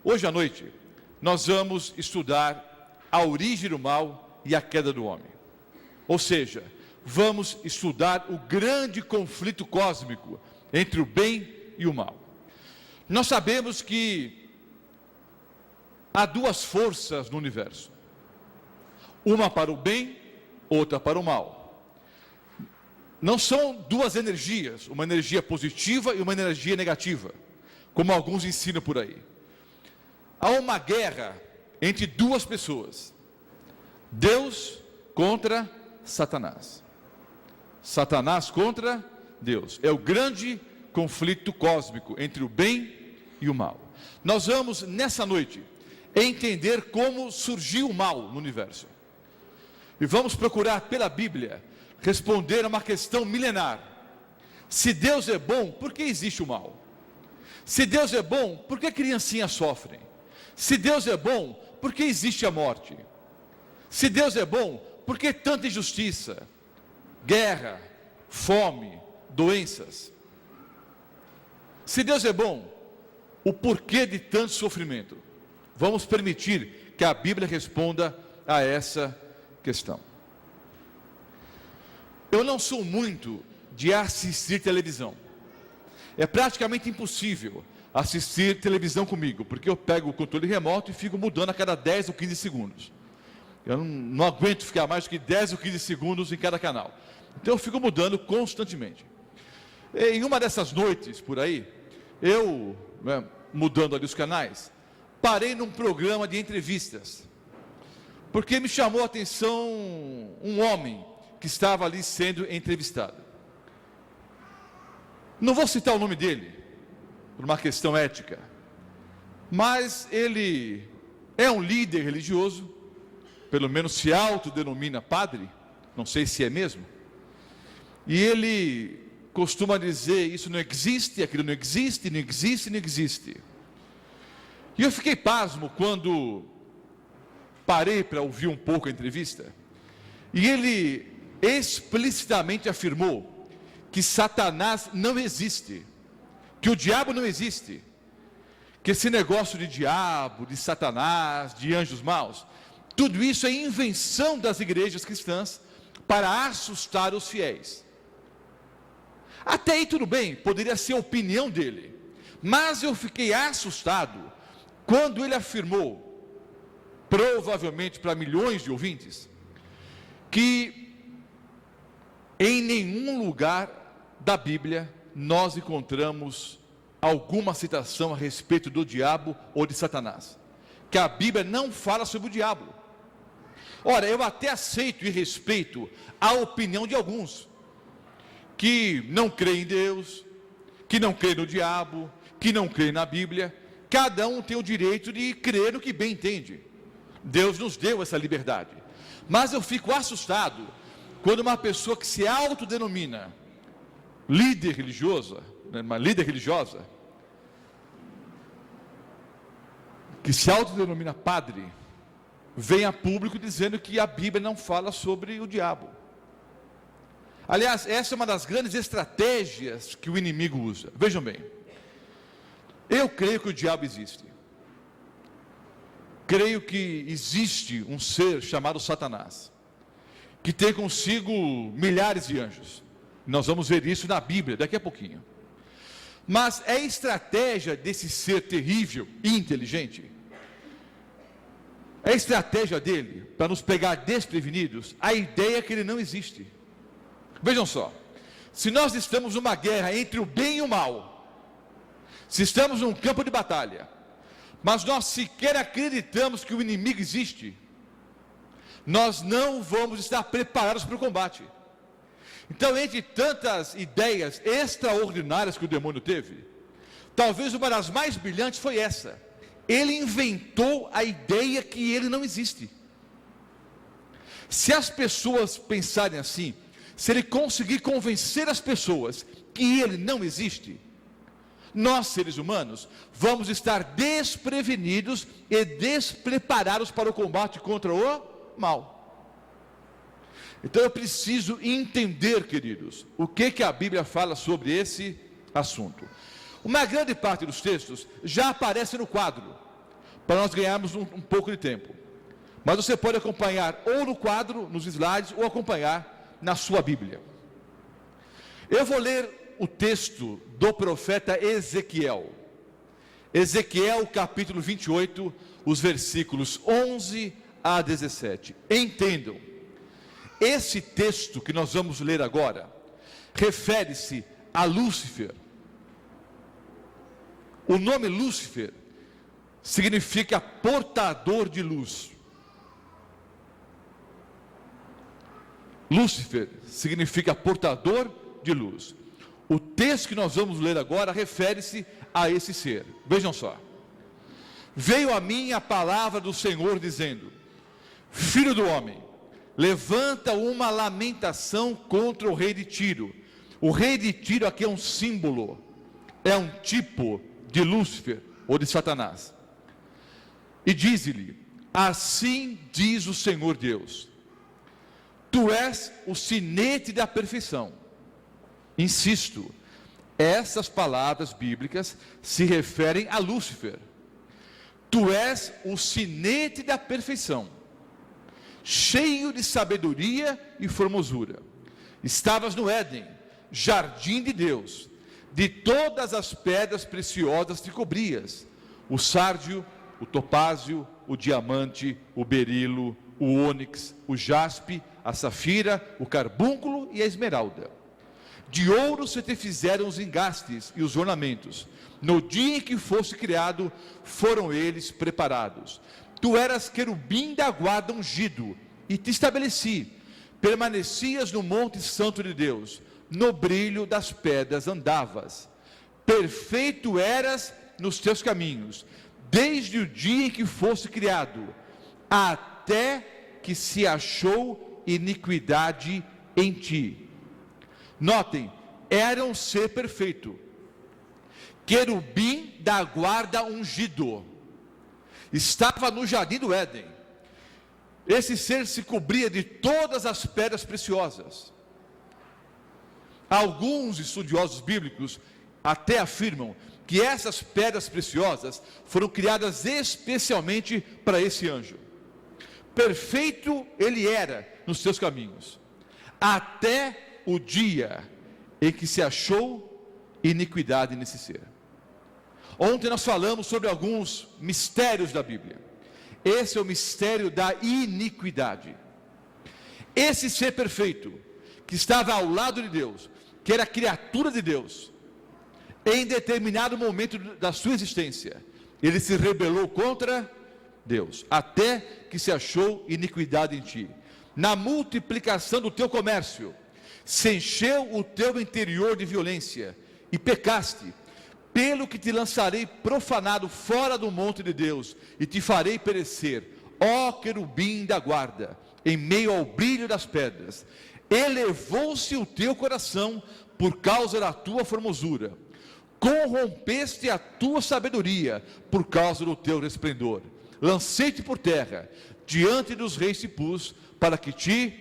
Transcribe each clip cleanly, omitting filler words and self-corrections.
Hoje à noite, nós vamos estudar a origem do mal e a queda do homem. Ou seja, vamos estudar o grande conflito cósmico entre o bem e o mal. Nós sabemos que há duas forças no universo. Uma para o bem, outra para o mal. Não são duas energias, uma energia positiva e uma energia negativa, como alguns ensinam por aí. Há uma guerra entre duas pessoas, Deus contra Satanás. Satanás contra Deus. É o grande conflito cósmico entre o bem e o mal. Nós vamos, nessa noite, entender como surgiu o mal no universo. E vamos procurar pela Bíblia responder a uma questão milenar. Se Deus é bom, por que existe o mal? Se Deus é bom, por que criancinhas sofrem? Se Deus é bom, por que existe a morte? Se Deus é bom, por que tanta injustiça, guerra, fome, doenças? Se Deus é bom, o porquê de tanto sofrimento? Vamos permitir que a Bíblia responda a essa questão. Eu não sou muito de assistir televisão. É praticamente impossível assistir televisão comigo, porque eu pego o controle remoto e fico mudando a cada 10 ou 15 segundos. Eu não aguento ficar mais do que 10 ou 15 segundos em cada canal. Então eu fico mudando constantemente. Em uma dessas noites por aí, eu, mudando ali os canais, parei num programa de entrevistas, porque me chamou a atenção um homem que estava ali sendo entrevistado. Não vou citar o nome dele, por uma questão ética, mas ele é um líder religioso, pelo menos se autodenomina padre, não sei se é mesmo, e ele costuma dizer, isso não existe, aquilo não existe, não existe, não existe. E eu fiquei pasmo quando parei para ouvir um pouco a entrevista, e ele explicitamente afirmou que Satanás não existe, que o diabo não existe, que esse negócio de diabo, de Satanás, de anjos maus, tudo isso é invenção das igrejas cristãs para assustar os fiéis. Até aí tudo bem, poderia ser a opinião dele, mas eu fiquei assustado quando ele afirmou, provavelmente para milhões de ouvintes, que em nenhum lugar da Bíblia nós encontramos alguma citação a respeito do diabo ou de Satanás, que a Bíblia não fala sobre o diabo. Ora, eu até aceito e respeito a opinião de alguns que não creem em Deus, que não creem no diabo, que não creem na Bíblia. Cada um tem o direito de crer no que bem entende. Deus nos deu essa liberdade. Mas eu fico assustado quando uma pessoa que se autodenomina líder religiosa, uma líder religiosa, que se autodenomina padre, vem a público dizendo que a Bíblia não fala sobre o diabo. Aliás, essa é uma das grandes estratégias que o inimigo usa. Vejam bem, eu creio que o diabo existe. Creio que existe um ser chamado Satanás, que tem consigo milhares de anjos. Nós vamos ver isso na Bíblia daqui a pouquinho. Mas é estratégia desse ser terrível e inteligente, é estratégia dele para nos pegar desprevenidos, a ideia que ele não existe. Vejam só, se nós estamos numa guerra entre o bem e o mal, se estamos num campo de batalha, mas nós sequer acreditamos que o inimigo existe, nós não vamos estar preparados para o combate. Então, entre tantas ideias extraordinárias que o demônio teve, talvez uma das mais brilhantes foi essa: ele inventou a ideia que ele não existe. Se as pessoas pensarem assim, se ele conseguir convencer as pessoas que ele não existe, nós, seres humanos, vamos estar desprevenidos e despreparados para o combate contra o mal. Então eu preciso entender, queridos, o que a Bíblia fala sobre esse assunto. Uma grande parte dos textos já aparece no quadro. para nós ganharmos um pouco de tempo. Mas você pode acompanhar ou no quadro, nos slides, ou acompanhar na sua Bíblia. Eu vou ler o texto do profeta Ezequiel. Ezequiel capítulo 28, os versículos 11 a 17. Entendam, esse texto que nós vamos ler agora, refere-se a Lúcifer. O nome Lúcifer significa portador de luz. Lúcifer significa portador de luz. O texto que nós vamos ler agora refere-se a esse ser. Vejam só. Veio a mim a palavra do Senhor dizendo: Filho do homem, levanta uma lamentação contra o rei de Tiro. O rei de Tiro aqui é um símbolo, é um tipo de Lúcifer ou de Satanás. E diz-lhe: assim diz o Senhor Deus, tu és o sinete da perfeição. Insisto, essas palavras bíblicas se referem a Lúcifer. Tu és o sinete da perfeição, cheio de sabedoria e formosura. Estavas no Éden, jardim de Deus. De todas as pedras preciosas te cobrias: o sárdio, o topázio, o diamante, o berilo, o ônix, o jaspe, a safira, o carbúnculo e a esmeralda. De ouro se te fizeram os engastes e os ornamentos. No dia em que foste criado, foram eles preparados. Tu eras querubim da guarda ungido, e te estabeleci. Permanecias no monte santo de Deus. No brilho das pedras andavas. Perfeito eras nos teus caminhos, desde o dia em que foste criado, até que se achou iniquidade em ti. Notem, era um ser perfeito, querubim da guarda ungido, estava no jardim do Éden. Esse ser se cobria de todas as pedras preciosas. Alguns estudiosos bíblicos até afirmam que essas pedras preciosas foram criadas especialmente para esse anjo. Perfeito ele era nos seus caminhos, até o dia em que se achou iniquidade nesse ser. Ontem nós falamos sobre alguns mistérios da Bíblia. Esse é o mistério da iniquidade. Esse ser perfeito, que estava ao lado de Deus, que era criatura de Deus, em determinado momento da sua existência, ele se rebelou contra Deus, até que se achou iniquidade em ti. Na multiplicação do teu comércio, se encheu o teu interior de violência, e pecaste, pelo que te lançarei profanado fora do monte de Deus, e te farei perecer, ó querubim da guarda, em meio ao brilho das pedras. Elevou-se o teu coração por causa da tua formosura, corrompeste a tua sabedoria por causa do teu resplendor. Lancei-te por terra, diante dos reis te pus, para que te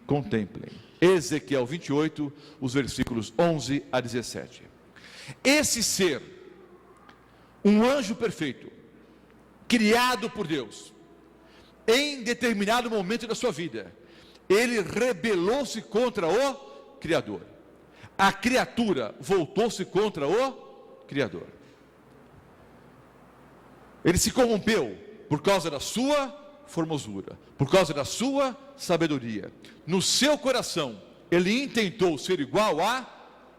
contemplem. Ezequiel 28, os versículos 11 a 17. Esse ser, um anjo perfeito, criado por Deus, em determinado momento da sua vida, ele rebelou-se contra o Criador. A criatura voltou-se contra o Criador. Ele se corrompeu por causa da sua formosura, por causa da sua sabedoria. No seu coração, ele intentou ser igual a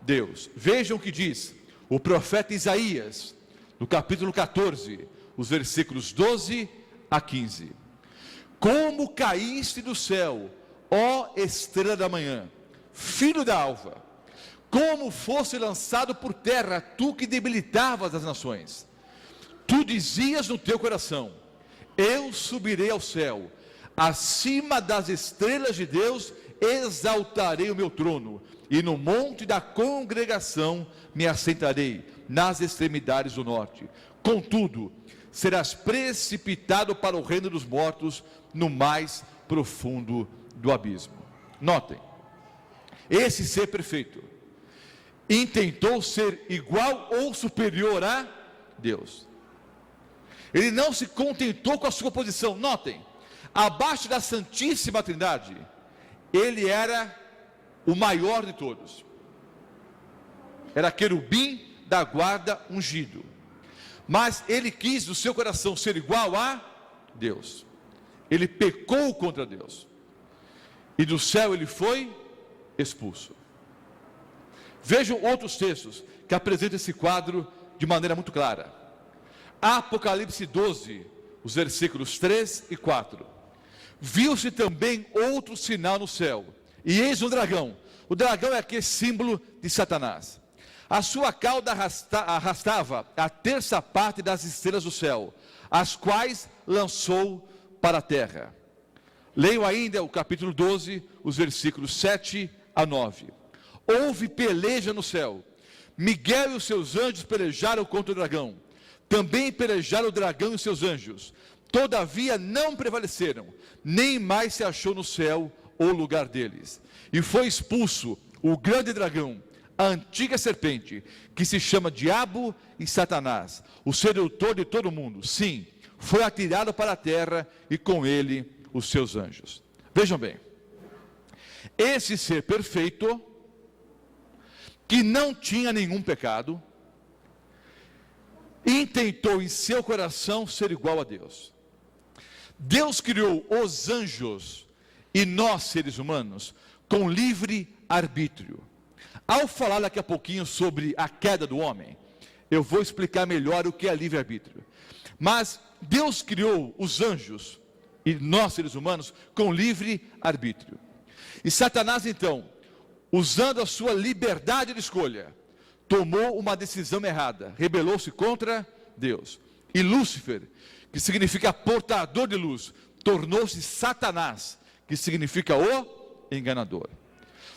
Deus. Vejam o que diz o profeta Isaías, no capítulo 14, os versículos 12 a 15. Como caíste do céu, ó estrela da manhã, filho da alva, como fosse lançado por terra, tu que debilitavas as nações. Tu dizias no teu coração: eu subirei ao céu, acima das estrelas de Deus exaltarei o meu trono, e no monte da congregação me assentarei, nas extremidades do norte. Contudo, serás precipitado para o reino dos mortos, no mais profundo do abismo. Notem, esse ser perfeito intentou ser igual ou superior a Deus. Ele não se contentou com a sua posição. Notem, abaixo da Santíssima Trindade, ele era o maior de todos. Era querubim da guarda ungido. Mas ele quis no seu coração ser igual a Deus. Ele pecou contra Deus. E do céu ele foi expulso. Vejam outros textos que apresentam esse quadro de maneira muito clara. Apocalipse 12, os versículos 3 e 4. Viu-se também outro sinal no céu, e eis um dragão. O dragão é aquele símbolo de Satanás. A sua cauda arrastava a terça parte das estrelas do céu, as quais lançou para a terra. Leio ainda o capítulo 12, os versículos 7 a 9. Houve peleja no céu. Miguel e os seus anjos pelejaram contra o dragão. Também pelejaram o dragão e os seus anjos. Todavia não prevaleceram, nem mais se achou no céu o lugar deles. E foi expulso o grande dragão, a antiga serpente, que se chama Diabo e Satanás, o sedutor de todo mundo. Sim, foi atirado para a terra e com ele os seus anjos. Vejam bem, esse ser perfeito, que não tinha nenhum pecado, intentou em seu coração ser igual a Deus. Deus criou os anjos e nós, seres humanos, com livre arbítrio. Ao falar daqui a pouquinho sobre a queda do homem, eu vou explicar melhor o que é livre-arbítrio. Mas Deus criou os anjos e nós, seres humanos, com livre-arbítrio. E Satanás, então, usando a sua liberdade de escolha, tomou uma decisão errada, rebelou-se contra Deus. E Lúcifer, que significa portador de luz, tornou-se Satanás, que significa o enganador.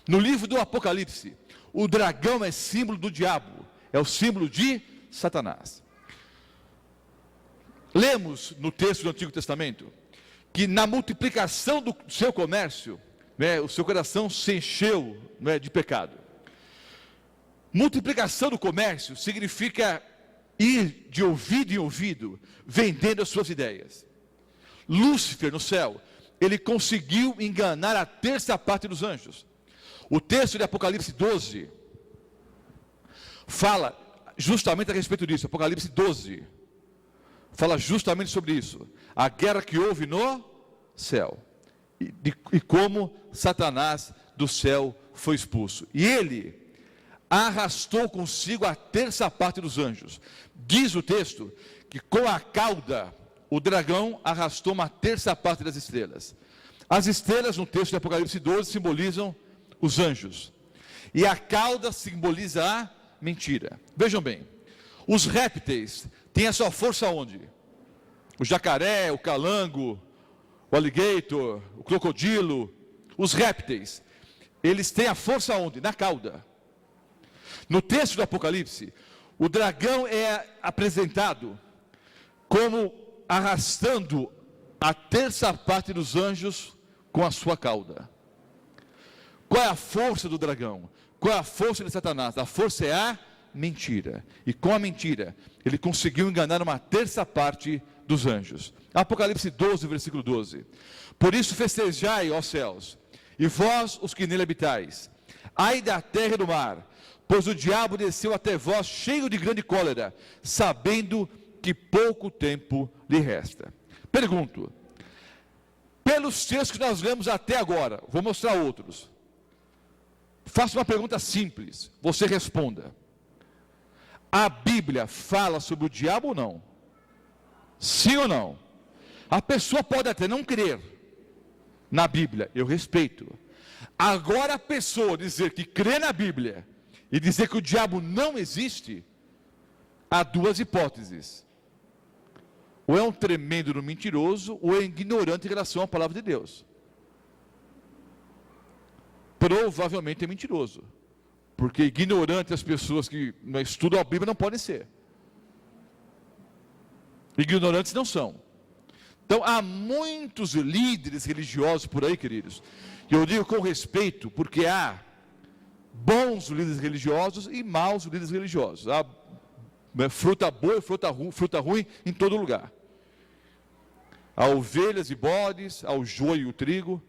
No livro do Apocalipse, o dragão é símbolo do diabo, é o símbolo de Satanás. Lemos no texto do Antigo Testamento que na multiplicação do seu comércio, o seu coração se encheu de pecado. Multiplicação do comércio significa ir de ouvido em ouvido, vendendo as suas ideias. Lúcifer no céu, ele conseguiu enganar a terça parte dos anjos. O texto de Apocalipse 12 fala justamente a respeito disso. Apocalipse 12 fala justamente sobre isso. A guerra que houve no céu. E como Satanás do céu foi expulso. E ele arrastou consigo a terça parte dos anjos. Diz o texto que com a cauda o dragão arrastou uma terça parte das estrelas. As estrelas no texto de Apocalipse 12 simbolizam os anjos. E a cauda simboliza a mentira. Vejam bem, os répteis têm a sua força onde? O jacaré, o calango, o alligator, o crocodilo, os répteis, eles têm a força onde? Na cauda. No texto do Apocalipse, o dragão é apresentado como arrastando a terça parte dos anjos com a sua cauda. Qual é a força do dragão? Qual é a força de Satanás? A força é a mentira. E com a mentira, ele conseguiu enganar uma terça parte dos anjos. Apocalipse 12, versículo 12. Por isso festejai, ó céus, e vós os que nele habitais. Ai da terra e do mar, pois o diabo desceu até vós cheio de grande cólera, sabendo que pouco tempo lhe resta. Pergunto, pelos textos que nós lemos até agora, vou mostrar outros. Faço uma pergunta simples, você responda. A Bíblia fala sobre o diabo ou não? Sim ou não? A pessoa pode até não crer na Bíblia, eu respeito. Agora a pessoa dizer que crê na Bíblia e dizer que o diabo não existe, há duas hipóteses. Ou é um tremendo mentiroso, ou é ignorante em relação à palavra de Deus. Provavelmente é mentiroso, porque ignorante as pessoas que não estudam a Bíblia não podem ser. Ignorantes não são. Então há muitos líderes religiosos por aí, queridos, e eu digo com respeito, porque há bons líderes religiosos e maus líderes religiosos. Há fruta boa e fruta ruim em todo lugar. Há ovelhas e bodes, há o joio e o trigo,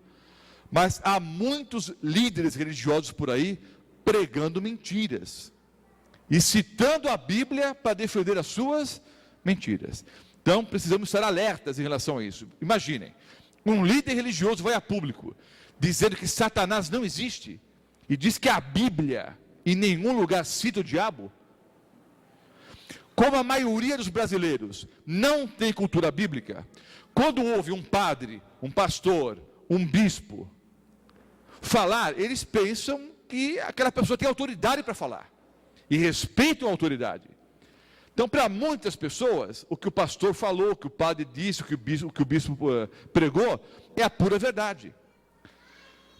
mas há muitos líderes religiosos por aí pregando mentiras e citando a Bíblia para defender as suas mentiras. Então precisamos estar alertas em relação a isso. Imaginem, um líder religioso vai a público dizendo que Satanás não existe e diz que a Bíblia em nenhum lugar cita o diabo. Como a maioria dos brasileiros não tem cultura bíblica, quando ouve um padre, um pastor, um bispo falar, eles pensam que aquela pessoa tem autoridade para falar e respeitam a autoridade. Então, para muitas pessoas, o que o pastor falou, o que o padre disse, o que o bispo pregou, é a pura verdade.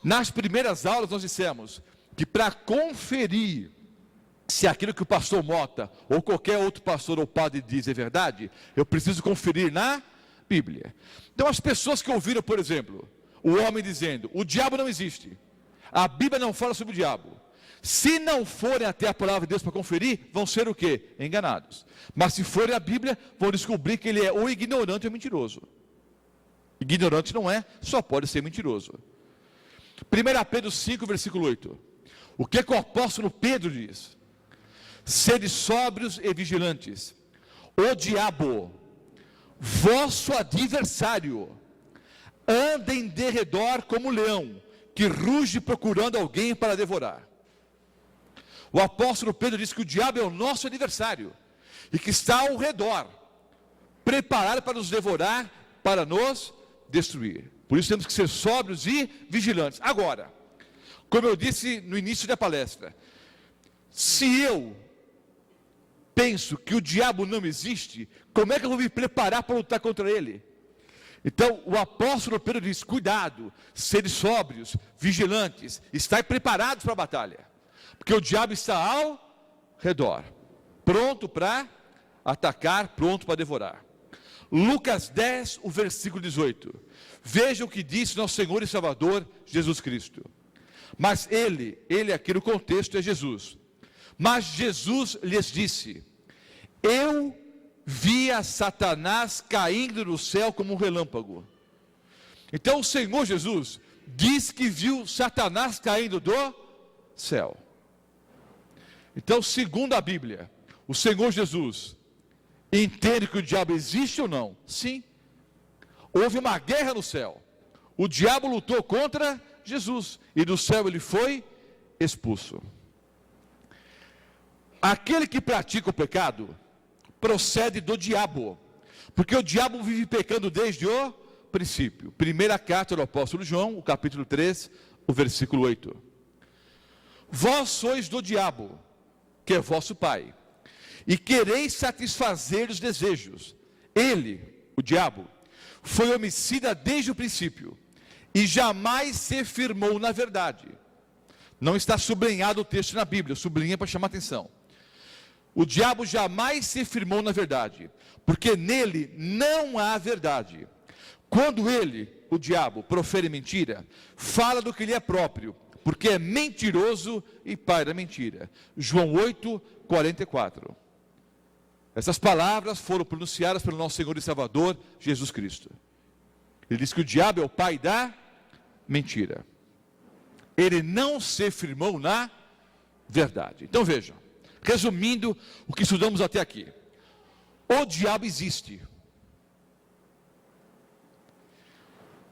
Nas primeiras aulas nós dissemos que para conferir se aquilo que o pastor Mota, ou qualquer outro pastor ou padre diz é verdade, eu preciso conferir na Bíblia. Então as pessoas que ouviram, por exemplo, o homem dizendo, o diabo não existe, a Bíblia não fala sobre o diabo, se não forem até a palavra de Deus para conferir, vão ser o quê? Enganados. Mas se forem à Bíblia, vão descobrir que ele é ou ignorante ou mentiroso. Ignorante não é, só pode ser mentiroso. 1 Pedro 5, versículo 8. O que o apóstolo Pedro diz? Sede sóbrios e vigilantes. O diabo, vosso adversário, anda em derredor como leão, que ruge procurando alguém para devorar. O apóstolo Pedro diz que o diabo é o nosso adversário, e que está ao redor, preparado para nos devorar, para nos destruir. Por isso temos que ser sóbrios e vigilantes. Agora, como eu disse no início da palestra, se eu penso que o diabo não existe, como é que eu vou me preparar para lutar contra ele? Então o apóstolo Pedro diz, cuidado, sede sóbrios, vigilantes, estai preparados para a batalha, porque o diabo está ao redor, pronto para atacar, pronto para devorar. Lucas 10, o versículo 18, veja o que disse nosso Senhor e Salvador Jesus Cristo. Mas ele aqui no contexto é Jesus, mas Jesus lhes disse, eu via Satanás caindo do céu como um relâmpago. Então o Senhor Jesus diz que viu Satanás caindo do céu. Então, segundo a Bíblia, o Senhor Jesus entende que o diabo existe ou não? Sim. Houve uma guerra no céu. O diabo lutou contra Jesus e do céu ele foi expulso. Aquele que pratica o pecado procede do diabo, porque o diabo vive pecando desde o princípio. Primeira carta do apóstolo João, o capítulo 3, o versículo 8. Vós sois do diabo, que é vosso pai, e quereis satisfazer os desejos. Ele, o diabo, foi homicida desde o princípio, e jamais se firmou na verdade. Não está sublinhado o texto na Bíblia, sublinha para chamar atenção. O diabo jamais se firmou na verdade, porque nele não há verdade. Quando ele, o diabo, profere mentira, fala do que lhe é próprio, porque é mentiroso e pai da mentira. João 8, 44. Essas palavras foram pronunciadas pelo nosso Senhor e Salvador, Jesus Cristo. Ele diz que o diabo é o pai da mentira. Ele não se firmou na verdade. Então vejam, resumindo o que estudamos até aqui. O diabo existe.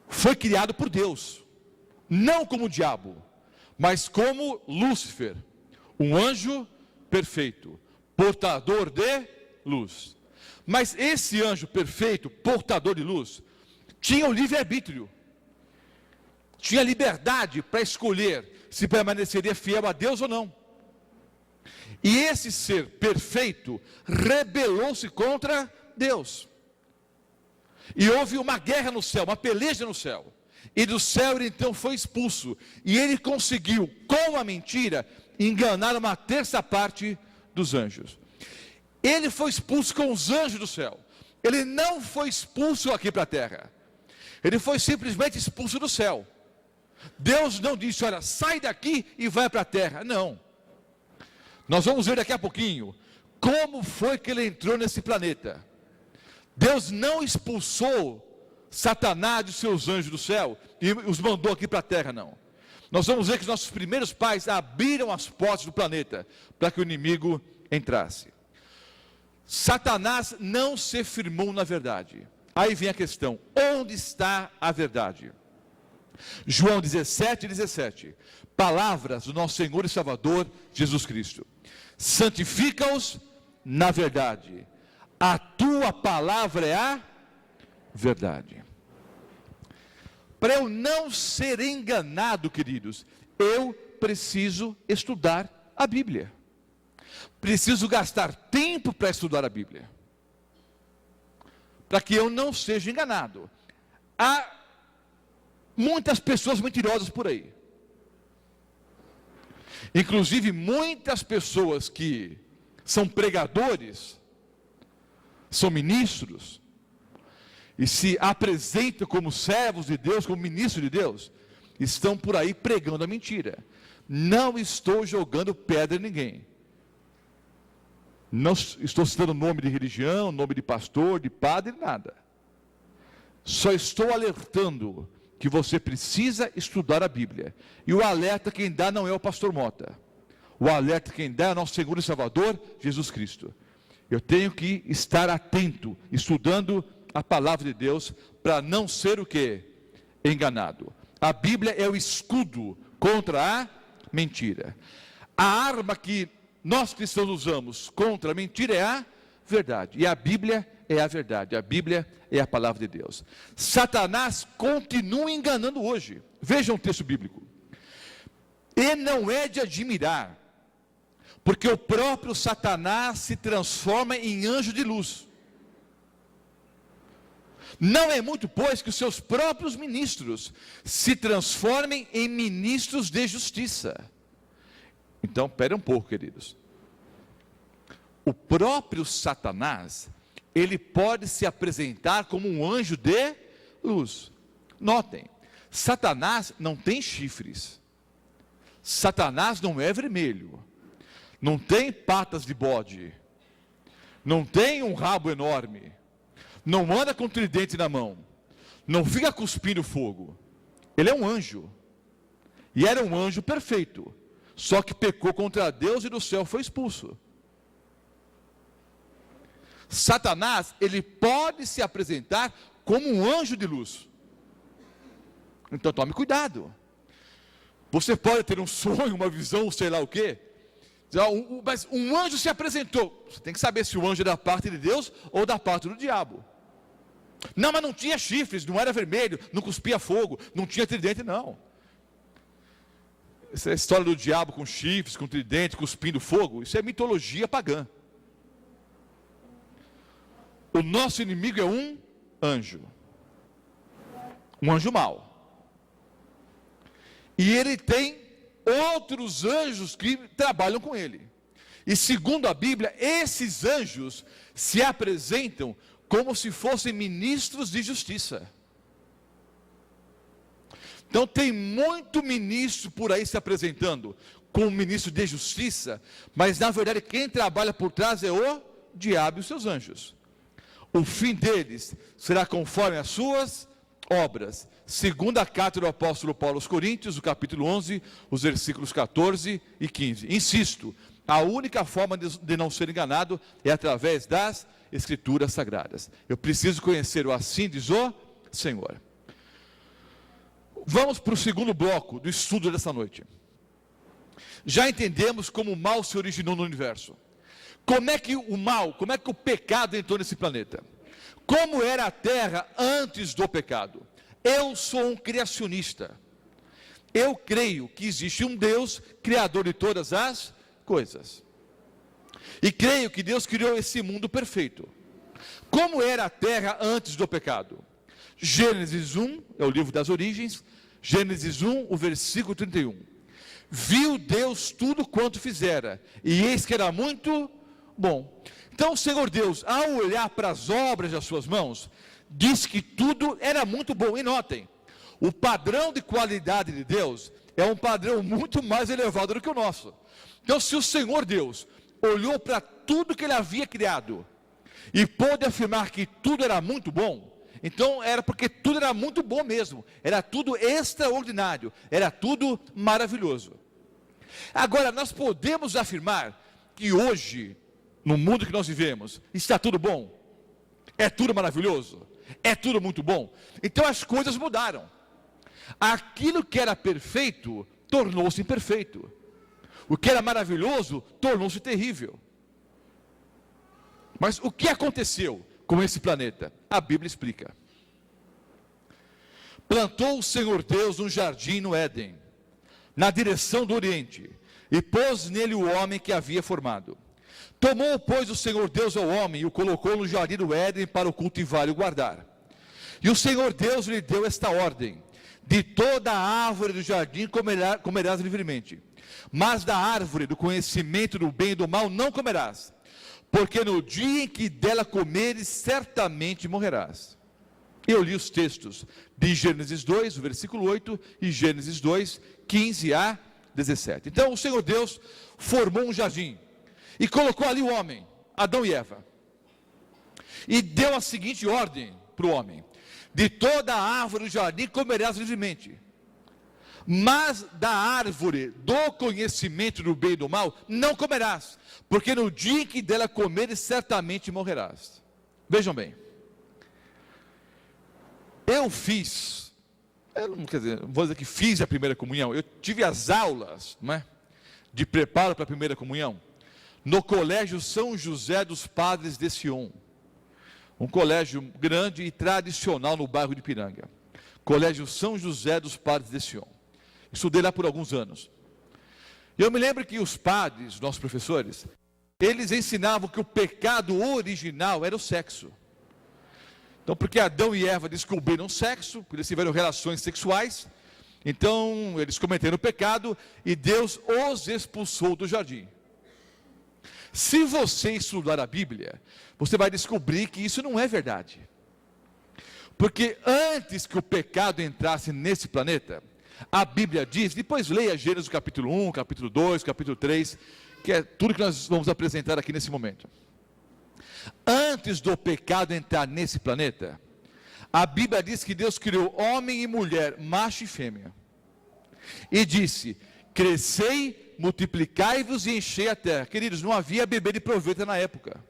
Foi criado por Deus. Não como o diabo, mas como Lúcifer, um anjo perfeito, portador de luz. Mas esse anjo perfeito, portador de luz, tinha o livre-arbítrio, tinha liberdade para escolher se permaneceria fiel a Deus ou não. E esse ser perfeito rebelou-se contra Deus. E houve uma guerra no céu, uma peleja no céu. E do céu ele então foi expulso. E ele conseguiu, com a mentira, enganar uma terça parte dos anjos. Ele foi expulso com os anjos do céu. Ele não foi expulso aqui para a terra. Ele foi simplesmente expulso do céu. Deus não disse, olha, sai daqui e vai para a terra. Não. Nós vamos ver daqui a pouquinho como foi que ele entrou nesse planeta. Deus não expulsou Satanás e seus anjos do céu e os mandou aqui para a terra, não. Nós vamos ver que os nossos primeiros pais abriram as portas do planeta para que o inimigo entrasse. Satanás não se firmou na verdade. Aí vem a questão: onde está a verdade? João 17:17, palavras do nosso Senhor e Salvador Jesus Cristo: santifica-os na verdade, a tua palavra é a verdade. Para eu não ser enganado, queridos, eu preciso estudar a Bíblia. Preciso gastar tempo para estudar a Bíblia, para que eu não seja enganado. Há muitas pessoas mentirosas por aí, inclusive muitas pessoas que são pregadores, são ministros, e se apresentam como servos de Deus, como ministros de Deus, estão por aí pregando a mentira. Não estou jogando pedra em ninguém, não estou citando nome de religião, nome de pastor, de padre, nada. Só estou alertando que você precisa estudar a Bíblia. E o alerta quem dá não é o pastor Mota. O alerta quem dá é o nosso Senhor e Salvador, Jesus Cristo. Eu tenho que estar atento, estudando a palavra de Deus, para não ser o quê? Enganado. A Bíblia é o escudo contra a mentira. A arma que nós cristãos usamos contra a mentira é a verdade. E a Bíblia é a verdade. A Bíblia é a palavra de Deus. Satanás continua enganando hoje. Vejam o texto bíblico. E não é de admirar, porque o próprio Satanás se transforma em anjo de luz. Não é muito, pois, que os seus próprios ministros se transformem em ministros de justiça. Então, espera um pouco, queridos. O próprio Satanás, ele pode se apresentar como um anjo de luz. Notem, Satanás não tem chifres. Satanás não é vermelho. Não tem patas de bode. Não tem um rabo enorme. Não anda com tridente na mão, não fica cuspindo fogo. Ele é um anjo, e era um anjo perfeito, só que pecou contra Deus e do céu foi expulso. Satanás, ele pode se apresentar como um anjo de luz. Então tome cuidado. Você pode ter um sonho, uma visão, sei lá o quê, mas um anjo se apresentou. Você tem que saber se o anjo é da parte de Deus ou da parte do diabo. Não, mas não tinha chifres, não era vermelho, não cuspia fogo, não tinha tridente, não. Essa é a história do diabo com chifres, com tridente, cuspindo fogo. Isso é mitologia pagã. O nosso inimigo é um anjo mau. E ele tem outros anjos que trabalham com ele. E segundo a Bíblia, esses anjos se apresentam como se fossem ministros de justiça. Então tem muito ministro por aí se apresentando como ministro de justiça, mas na verdade quem trabalha por trás é o diabo e os seus anjos. O fim deles será conforme as suas obras. Segunda carta do apóstolo Paulo aos Coríntios, o capítulo 11, os versículos 14 e 15. Insisto, a única forma de não ser enganado é através das Escrituras Sagradas. Eu preciso conhecer o assim diz o Senhor. Vamos para o segundo bloco do estudo dessa noite. Já entendemos como o mal se originou no universo. Como é que o mal, como é que o pecado entrou nesse planeta? Como era a terra antes do pecado? Eu sou um criacionista. Eu creio que existe um Deus, criador de todas as coisas. E creio que Deus criou esse mundo perfeito. Como era a terra antes do pecado? Gênesis 1, é o livro das origens, Gênesis 1, o versículo 31. Viu Deus tudo quanto fizera, e eis que era muito bom. Então o Senhor Deus, ao olhar para as obras das suas mãos, diz que tudo era muito bom. E notem, o padrão de qualidade de Deus é um padrão muito mais elevado do que o nosso. Então se o Senhor Deus olhou para tudo que ele havia criado e pôde afirmar que tudo era muito bom, Então era porque tudo era muito bom mesmo, era tudo extraordinário, era tudo maravilhoso. Agora, nós podemos afirmar que hoje, no mundo que nós vivemos, está tudo bom? É tudo maravilhoso? É tudo muito bom? Então as coisas mudaram. Aquilo que era perfeito, tornou-se imperfeito. O que era maravilhoso, tornou-se terrível. Mas o que aconteceu com esse planeta? A Bíblia explica. Plantou o Senhor Deus um jardim no Éden, na direção do Oriente, e pôs nele o homem que havia formado. Tomou, pois, o Senhor Deus ao homem e o colocou no jardim do Éden para o cultivar e o guardar. E o Senhor Deus lhe deu esta ordem: de toda a árvore do jardim comerás livremente, mas da árvore do conhecimento do bem e do mal não comerás, porque no dia em que dela comeres, certamente morrerás. Eu li os textos de Gênesis 2, o versículo 8, e Gênesis 2, 15 a 17. Então o Senhor Deus formou um jardim, e colocou ali o homem, Adão e Eva, e deu a seguinte ordem para o homem: de toda a árvore do jardim comerás livremente, mas da árvore do conhecimento do bem e do mal não comerás, porque no dia em que dela comeres, certamente morrerás. Vejam bem, eu não vou dizer que fiz a primeira comunhão, eu tive as aulas, não é, de preparo para a primeira comunhão, no colégio São José dos Padres de Sion, um colégio grande e tradicional no bairro de Ipiranga, colégio São José dos Padres de Sion. Estudei lá por alguns anos. Eu me lembro que os padres, nossos professores, eles ensinavam que o pecado original era o sexo. Então, porque Adão e Eva descobriram o sexo, porque eles tiveram relações sexuais, então eles cometeram o pecado e Deus os expulsou do jardim. Se você estudar a Bíblia, você vai descobrir que isso não é verdade. Porque antes que o pecado entrasse nesse planeta, a Bíblia diz, depois leia Gênesis capítulo 1, capítulo 2, capítulo 3, que é tudo que nós vamos apresentar aqui nesse momento. Antes do pecado entrar nesse planeta, a Bíblia diz que Deus criou homem e mulher, macho e fêmea. E disse: crescei, multiplicai-vos e enchei a terra. Queridos, não havia bebê de proveta na época.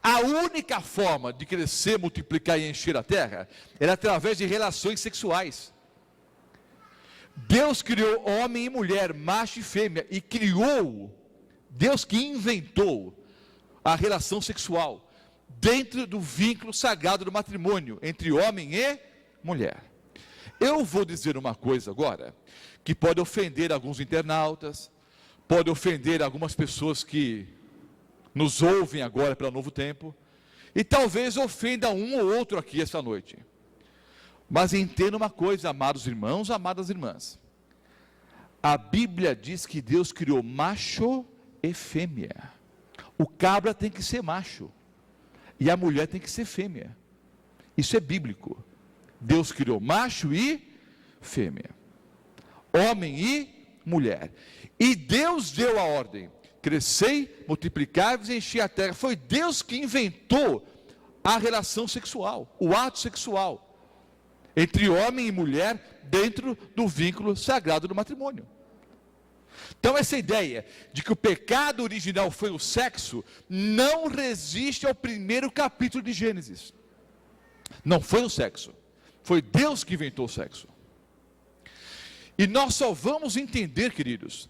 A única forma de crescer, multiplicar e encher a terra era através de relações sexuais. Deus criou homem e mulher, macho e fêmea, e criou, Deus que inventou a relação sexual dentro do vínculo sagrado do matrimônio entre homem e mulher. Eu vou dizer uma coisa agora que pode ofender alguns internautas, pode ofender algumas pessoas que nos ouvem agora pelo Novo Tempo, e talvez ofenda um ou outro aqui esta noite. Mas entenda uma coisa, amados irmãos, amadas irmãs. A Bíblia diz que Deus criou macho e fêmea. O cabra tem que ser macho e a mulher tem que ser fêmea. Isso é bíblico. Deus criou macho e fêmea, homem e mulher. E Deus deu a ordem: crescei, multiplicai-vos e enchi a terra. Foi Deus que inventou a relação sexual, o ato sexual entre homem e mulher dentro do vínculo sagrado do matrimônio. Então essa ideia de que o pecado original foi o sexo não resiste ao primeiro capítulo de Gênesis. Não foi o sexo, foi Deus que inventou o sexo. E nós só vamos entender, queridos,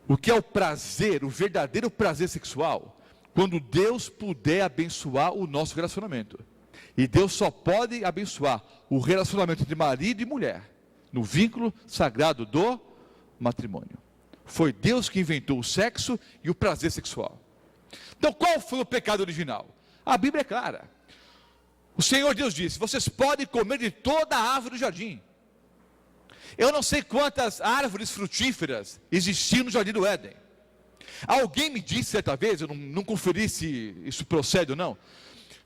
o que é o prazer, o verdadeiro prazer sexual, quando Deus puder abençoar o nosso relacionamento. E Deus só pode abençoar o relacionamento entre marido e mulher, no vínculo sagrado do matrimônio. Foi Deus que inventou o sexo e o prazer sexual. Então qual foi o pecado original? A Bíblia é clara. O Senhor Deus disse: vocês podem comer de toda a árvore do jardim. Eu não sei quantas árvores frutíferas existiam no jardim do Éden. Alguém me disse certa vez, eu não conferi se isso procede ou não,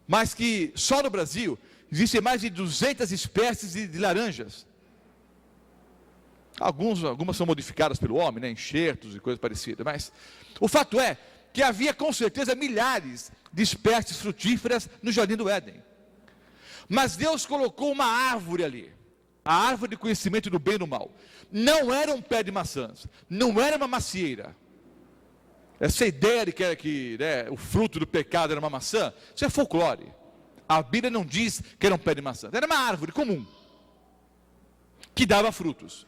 mas que só no Brasil existem mais de 200 espécies de laranjas. Algumas são modificadas pelo homem, enxertos e coisas parecidas, mas o fato é que havia com certeza milhares disperses frutíferas no jardim do Éden. Mas Deus colocou uma árvore ali, a árvore de conhecimento do bem e do mal. Não era um pé de maçãs, não era uma macieira. Essa ideia de que o fruto do pecado era uma maçã, isso é folclore. A Bíblia não diz que era um pé de maçã, era uma árvore comum, que dava frutos.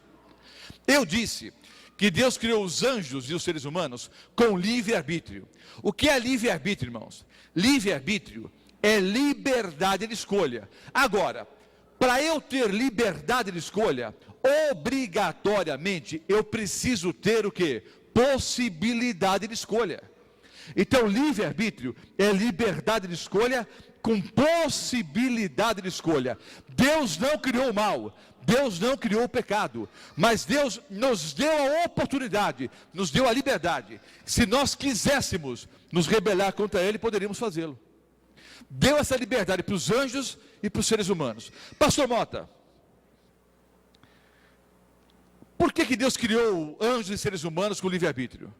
Eu disse que Deus criou os anjos e os seres humanos com livre-arbítrio. O que é livre-arbítrio, irmãos? Livre-arbítrio é liberdade de escolha. Agora, para eu ter liberdade de escolha, obrigatoriamente eu preciso ter o quê? Possibilidade de escolha. Então, livre-arbítrio é liberdade de escolha com possibilidade de escolha. Deus não criou o mal, Deus não criou o pecado, mas Deus nos deu a oportunidade, nos deu a liberdade. Se nós quiséssemos nos rebelar contra Ele, poderíamos fazê-lo. Deu essa liberdade para os anjos e para os seres humanos. Pastor Mota, por que Deus criou anjos e seres humanos com livre-arbítrio?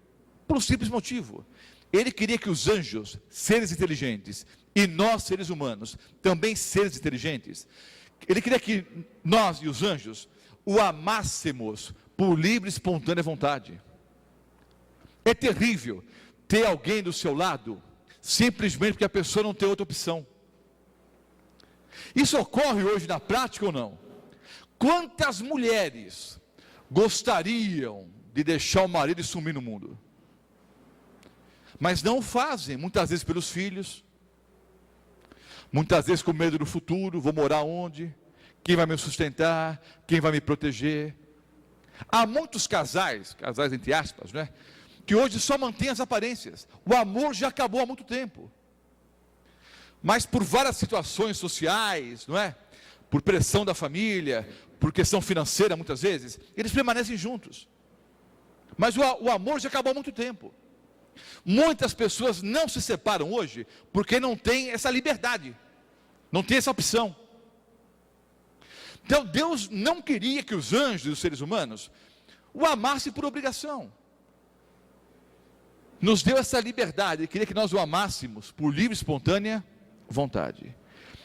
Por um simples motivo. Ele queria que os anjos, seres inteligentes, e nós, seres humanos, também seres inteligentes, Ele queria que nós e os anjos o amássemos por livre e espontânea vontade. É terrível ter alguém do seu lado, simplesmente porque a pessoa não tem outra opção. Isso ocorre hoje na prática ou não? Quantas mulheres gostariam de deixar o marido e sumir no mundo? Mas não o fazem, muitas vezes pelos filhos, muitas vezes com medo do futuro, vou morar onde? Quem vai me sustentar? Quem vai me proteger? Há muitos casais entre aspas, né, que hoje só mantêm as aparências. O amor já acabou há muito tempo. Mas por várias situações sociais, não é? Por pressão da família, por questão financeira muitas vezes, eles permanecem juntos. Mas o amor já acabou há muito tempo. Muitas pessoas não se separam hoje porque não tem essa liberdade, não tem essa opção. Então Deus não queria que os anjos e os seres humanos o amassem por obrigação. Nos deu essa liberdade, Ele queria que nós o amássemos por livre e espontânea vontade.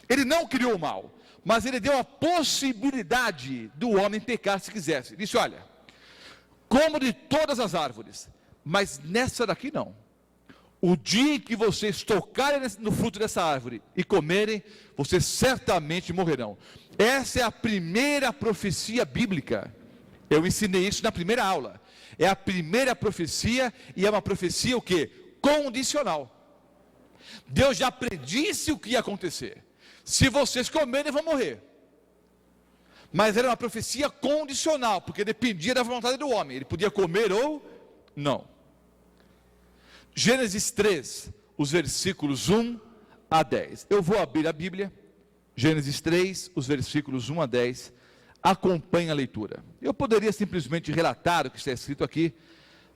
Ele não criou o mal, mas Ele deu a possibilidade do homem pecar se quisesse. Ele disse, olha, como de todas as árvores, mas nessa daqui não. O dia em que vocês tocarem no fruto dessa árvore e comerem, vocês certamente morrerão. Essa é a primeira profecia bíblica. Eu ensinei isso na primeira aula. É a primeira profecia e é uma profecia o quê? Condicional. Deus já predisse o que ia acontecer. Se vocês comerem, vão morrer. Mas era uma profecia condicional, porque dependia da vontade do homem. Ele podia comer ou não. Gênesis 3, os versículos 1 a 10. Eu vou abrir a Bíblia. Gênesis 3, os versículos 1 a 10. Acompanhe a leitura. Eu poderia simplesmente relatar o que está escrito aqui,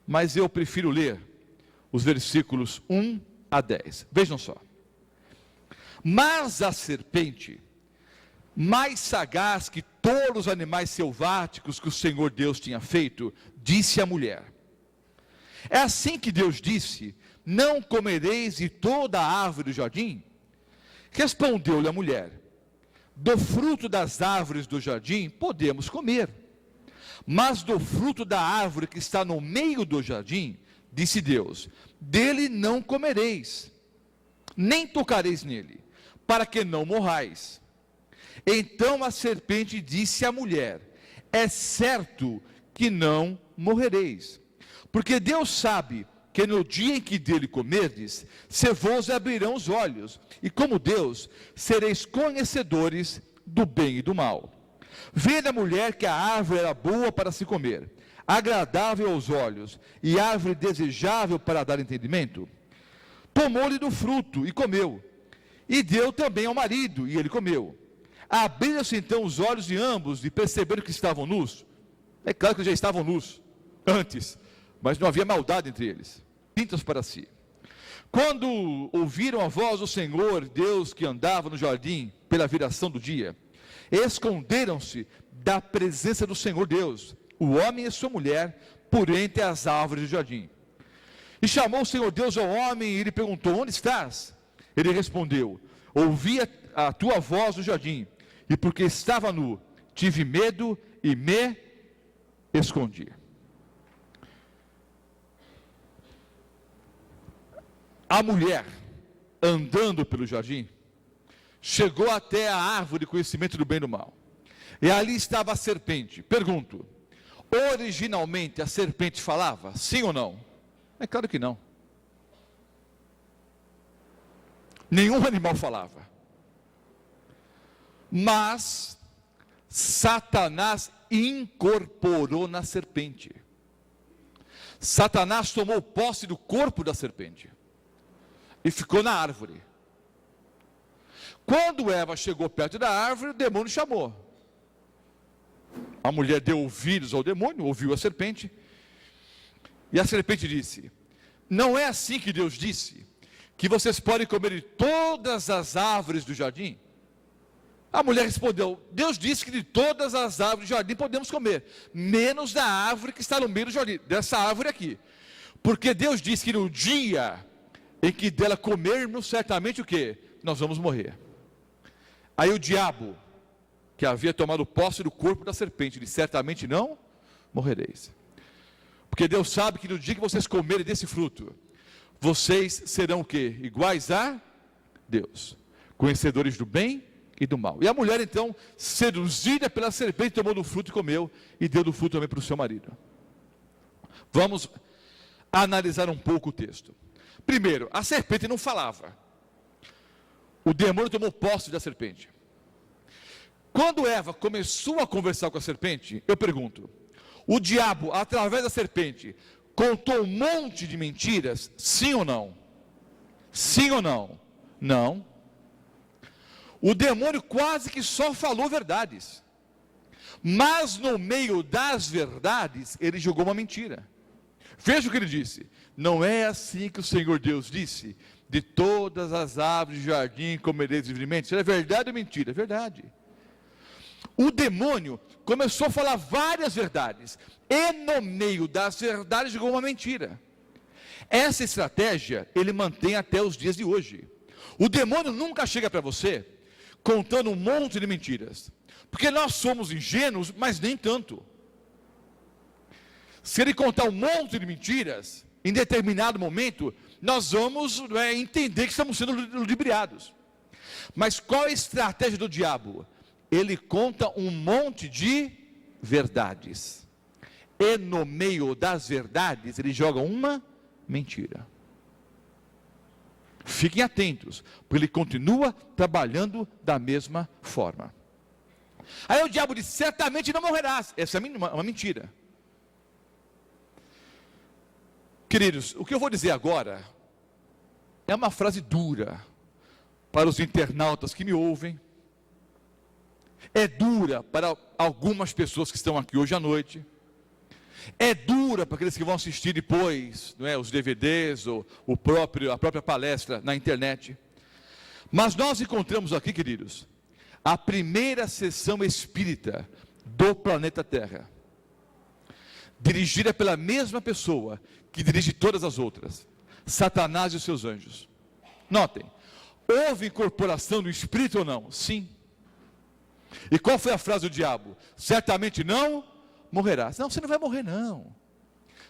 mas eu prefiro ler os versículos 1 a 10. Vejam só. Mas a serpente, mais sagaz que todos os animais selváticos que o Senhor Deus tinha feito, disse à mulher: é assim que Deus disse, não comereis de toda a árvore do jardim? Respondeu-lhe a mulher: do fruto das árvores do jardim podemos comer, mas do fruto da árvore que está no meio do jardim, disse Deus, dele não comereis, nem tocareis nele, para que não morrais. Então a serpente disse à mulher: é certo que não morrereis, porque Deus sabe que no dia em que dele comerdes, se vos abrirão os olhos, e como Deus, sereis conhecedores do bem e do mal. Vendo a mulher que a árvore era boa para se comer, agradável aos olhos, e árvore desejável para dar entendimento, tomou-lhe do fruto e comeu, e deu também ao marido, e ele comeu. Abriram-se então os olhos de ambos, e perceberam que estavam nus. É claro que já estavam nus antes, mas não havia maldade entre eles, pintas para si. Quando ouviram a voz do Senhor Deus que andava no jardim pela viração do dia, esconderam-se da presença do Senhor Deus, o homem e sua mulher, por entre as árvores do jardim. E chamou o Senhor Deus ao homem e lhe perguntou: onde estás? Ele respondeu: ouvi a tua voz no jardim, e porque estava nu, tive medo e me escondi. A mulher, andando pelo jardim, chegou até a árvore de conhecimento do bem e do mal. E ali estava a serpente. Pergunto: originalmente a serpente falava? Sim ou não? É claro que não. Nenhum animal falava. Mas Satanás incorporou na serpente. Satanás tomou posse do corpo da serpente e ficou na árvore. Quando Eva chegou perto da árvore, o demônio chamou. A mulher deu ouvidos ao demônio, ouviu a serpente, e a serpente disse: não é assim que Deus disse, que vocês podem comer de todas as árvores do jardim? A mulher respondeu: Deus disse que de todas as árvores do jardim podemos comer, menos da árvore que está no meio do jardim, dessa árvore aqui. Porque Deus disse que no dia em que dela comermos, certamente o quê? Nós vamos morrer. Aí o diabo, que havia tomado posse do corpo da serpente, disse: certamente não morrereis. Porque Deus sabe que no dia que vocês comerem desse fruto, vocês serão o quê? Iguais a Deus, conhecedores do bem e do mal. E a mulher então, seduzida pela serpente, tomou do fruto e comeu, e deu do fruto também para o seu marido. Vamos analisar um pouco o texto. Primeiro, a serpente não falava. O demônio tomou posse da serpente. Quando Eva começou a conversar com a serpente, eu pergunto: o diabo, através da serpente, contou um monte de mentiras? Sim ou não? Sim ou não? Não. O demônio quase que só falou verdades. Mas no meio das verdades, ele jogou uma mentira. Veja o que ele disse: não é assim que o Senhor Deus disse, de todas as árvores do jardim comereis livremente? Isso é verdade ou mentira? É verdade. O demônio começou a falar várias verdades, e no meio das verdades jogou uma mentira. Essa estratégia ele mantém até os dias de hoje. O demônio nunca chega para você contando um monte de mentiras, porque nós somos ingênuos, mas nem tanto. Se ele contar um monte de mentiras, em determinado momento, nós vamos entender que estamos sendo ludibriados. Mas qual é a estratégia do diabo? Ele conta um monte de verdades, e no meio das verdades ele joga uma mentira. Fiquem atentos, porque ele continua trabalhando da mesma forma. Aí o diabo disse: certamente não morrerás. Essa é uma mentira. Queridos, o que eu vou dizer agora é uma frase dura para os internautas que me ouvem, é dura para algumas pessoas que estão aqui hoje à noite, é dura para aqueles que vão assistir depois, não é, os DVDs ou a própria palestra na internet. Mas nós encontramos aqui, queridos, a primeira sessão espírita do planeta Terra, dirigida pela mesma pessoa que dirige todas as outras, Satanás e os seus anjos. Notem, houve incorporação do espírito ou não? Sim. E qual foi a frase do diabo? Certamente não morrerás. Não, você não vai morrer não.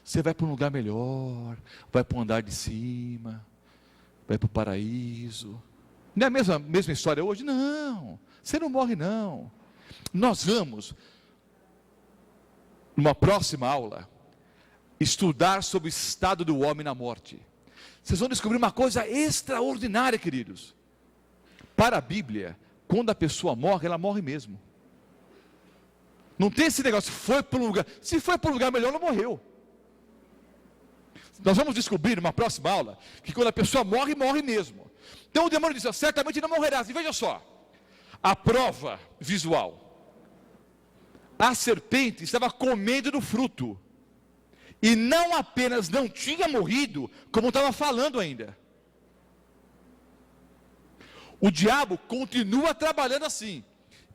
Você vai para um lugar melhor, vai para um andar de cima, vai para o paraíso. Não é a mesma história hoje? Não, você não morre não. Nós vamos, numa próxima aula, estudar sobre o estado do homem na morte. Vocês vão descobrir uma coisa extraordinária, queridos. Para a Bíblia, quando a pessoa morre, ela morre mesmo. Não tem esse negócio, foi para um lugar. Se foi para um lugar melhor, não morreu. Nós vamos descobrir numa próxima aula que quando a pessoa morre, morre mesmo. Então o demônio disse: certamente não morrerás. E veja só, a prova visual. A serpente estava comendo do fruto. E não apenas não tinha morrido, como estava falando ainda. O diabo continua trabalhando assim,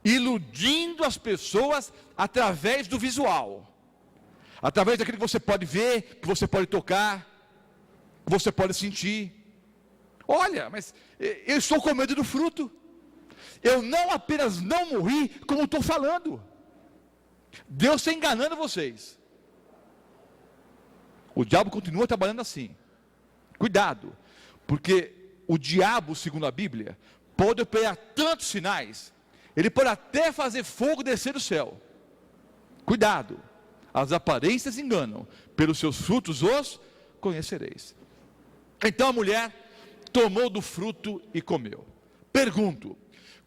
iludindo as pessoas através do visual, através daquilo que você pode ver, que você pode tocar, que você pode sentir. Olha, mas eu estou com medo do fruto. Eu não apenas não morri, como estou falando. Deus está enganando vocês. O diabo continua trabalhando assim. Cuidado, porque o diabo, segundo a Bíblia, pode operar tantos sinais, ele pode até fazer fogo descer do céu. Cuidado, as aparências enganam, pelos seus frutos os conhecereis. Então a mulher tomou do fruto e comeu. Pergunto,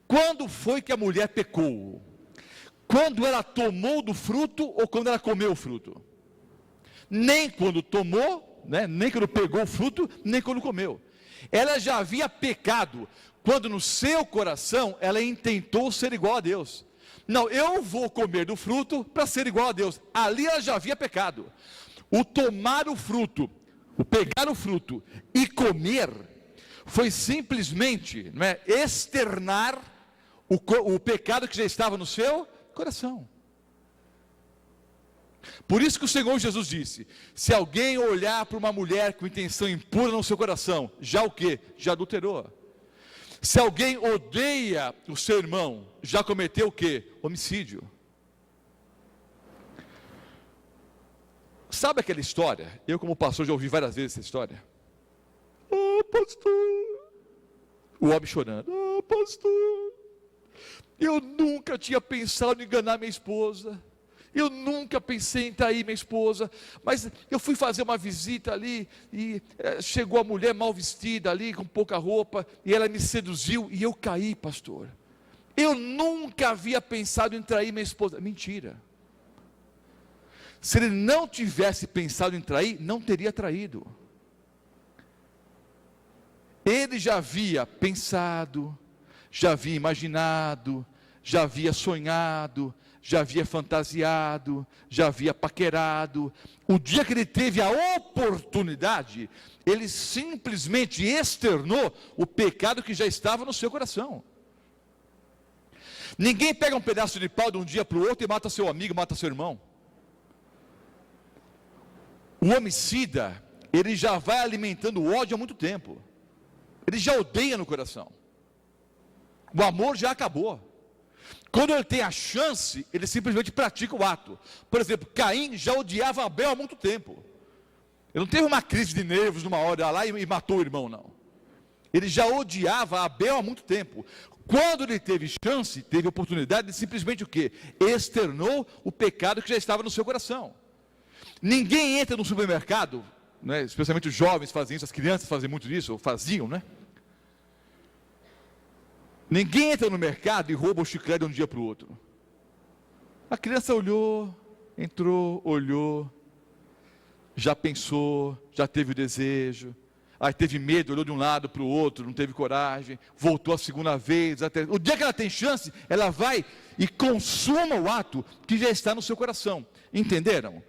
quando foi que a mulher pecou? Quando ela tomou do fruto ou quando ela comeu o fruto? Nem quando tomou, nem quando pegou o fruto, nem quando comeu. Ela já havia pecado quando no seu coração ela intentou ser igual a Deus. Não, eu vou comer do fruto para ser igual a Deus. Ali ela já havia pecado. O tomar o fruto, o pegar o fruto e comer, foi simplesmente externar o pecado que já estava no seu coração. Por isso que o Senhor Jesus disse: se alguém olhar para uma mulher com intenção impura no seu coração, já o que? Já adulterou. Se alguém odeia o seu irmão, já cometeu o que? Homicídio. Sabe aquela história? Eu como pastor já ouvi várias vezes essa história. Pastor, o homem chorando, pastor, eu nunca tinha pensado em enganar minha esposa. Eu nunca pensei em trair minha esposa, mas eu fui fazer uma visita ali, e chegou a mulher mal vestida ali, com pouca roupa, e ela me seduziu, e eu caí, pastor. Eu nunca havia pensado em trair minha esposa. Mentira. Se ele não tivesse pensado em trair, não teria traído. Ele já havia pensado, já havia imaginado, já havia sonhado, já havia fantasiado, já havia paquerado. O dia que ele teve a oportunidade, ele simplesmente externou o pecado que já estava no seu coração. Ninguém pega um pedaço de pau de um dia para o outro e mata seu amigo, mata seu irmão. O homicida, ele já vai alimentando o ódio há muito tempo. Ele já odeia no coração. O amor já acabou. Quando ele tem a chance, ele simplesmente pratica o ato. Por exemplo, Caim já odiava Abel há muito tempo. Ele não teve uma crise de nervos numa hora lá e matou o irmão, não. Ele já odiava Abel há muito tempo. Quando ele teve chance, teve oportunidade, de simplesmente o quê? Externou o pecado que já estava no seu coração. Ninguém entra no supermercado, especialmente os jovens fazem isso, as crianças fazem muito isso, ou faziam, Ninguém entra no mercado e rouba o chiclete de um dia para o outro. A criança olhou, entrou, olhou, já pensou, já teve o desejo, aí teve medo, olhou de um lado para o outro, não teve coragem, voltou a segunda vez, o dia que ela tem chance, ela vai e consuma o ato que já está no seu coração. Entenderam?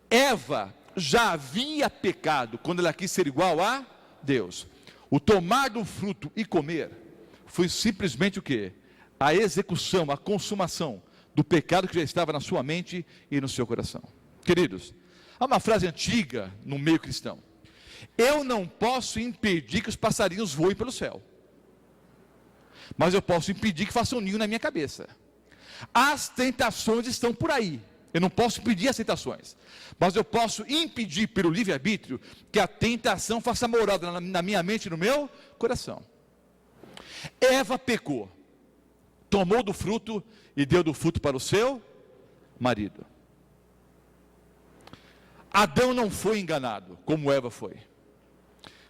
Eva já havia pecado quando ela quis ser igual a Deus. O tomar do fruto e comer foi simplesmente o que? A execução, a consumação do pecado que já estava na sua mente e no seu coração. Queridos, há uma frase antiga no meio cristão: eu não posso impedir que os passarinhos voem pelo céu, mas eu posso impedir que façam um ninho na minha cabeça. As tentações estão por aí. Eu não posso impedir as tentações, mas eu posso impedir pelo livre-arbítrio que a tentação faça morada na minha mente e no meu coração. Eva pecou, tomou do fruto e deu do fruto para o seu marido. Adão não foi enganado, como Eva foi,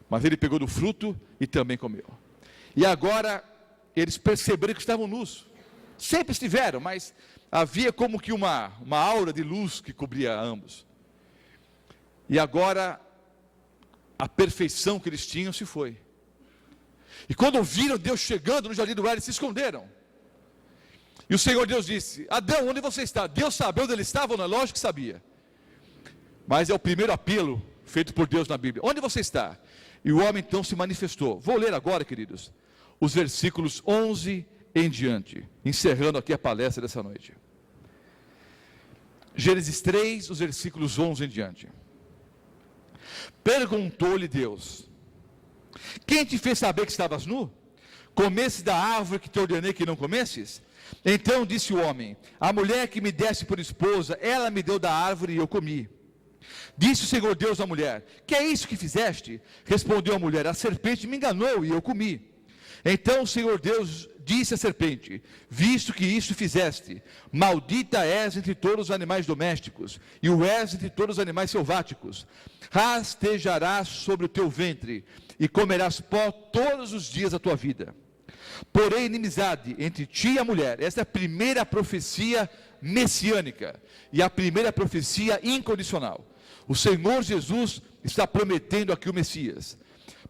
mas ele pegou do fruto e também comeu. E agora eles perceberam que estavam nus. Sempre estiveram, mas havia como que uma aura de luz que cobria ambos. E agora a perfeição que eles tinham se foi. E quando viram Deus chegando no jardim do Éden, eles se esconderam. E o Senhor Deus disse: Adão, onde você está? Deus sabia onde ele estava? Não é lógico que sabia. Mas é o primeiro apelo feito por Deus na Bíblia: onde você está? E o homem então se manifestou. Vou ler agora, queridos, os versículos 11 em diante, encerrando aqui a palestra dessa noite. Gênesis 3, os versículos 11 em diante. Perguntou-lhe Deus: Quem te fez saber que estavas nu? Comesses da árvore que te ordenei que não comesses? Então disse o homem: a mulher que me deste por esposa, ela me deu da árvore e eu comi. Disse o Senhor Deus à mulher: que é isso que fizeste? Respondeu a mulher: a serpente me enganou e eu comi. Então o Senhor Deus disse à serpente: visto que isto fizeste, maldita és entre todos os animais domésticos, e o és entre todos os animais selváticos. Rastejarás sobre o teu ventre, e comerás pó todos os dias da tua vida. Porém, inimizade entre ti e a mulher. Essa é a primeira profecia messiânica, e a primeira profecia incondicional. O Senhor Jesus está prometendo aqui o Messias.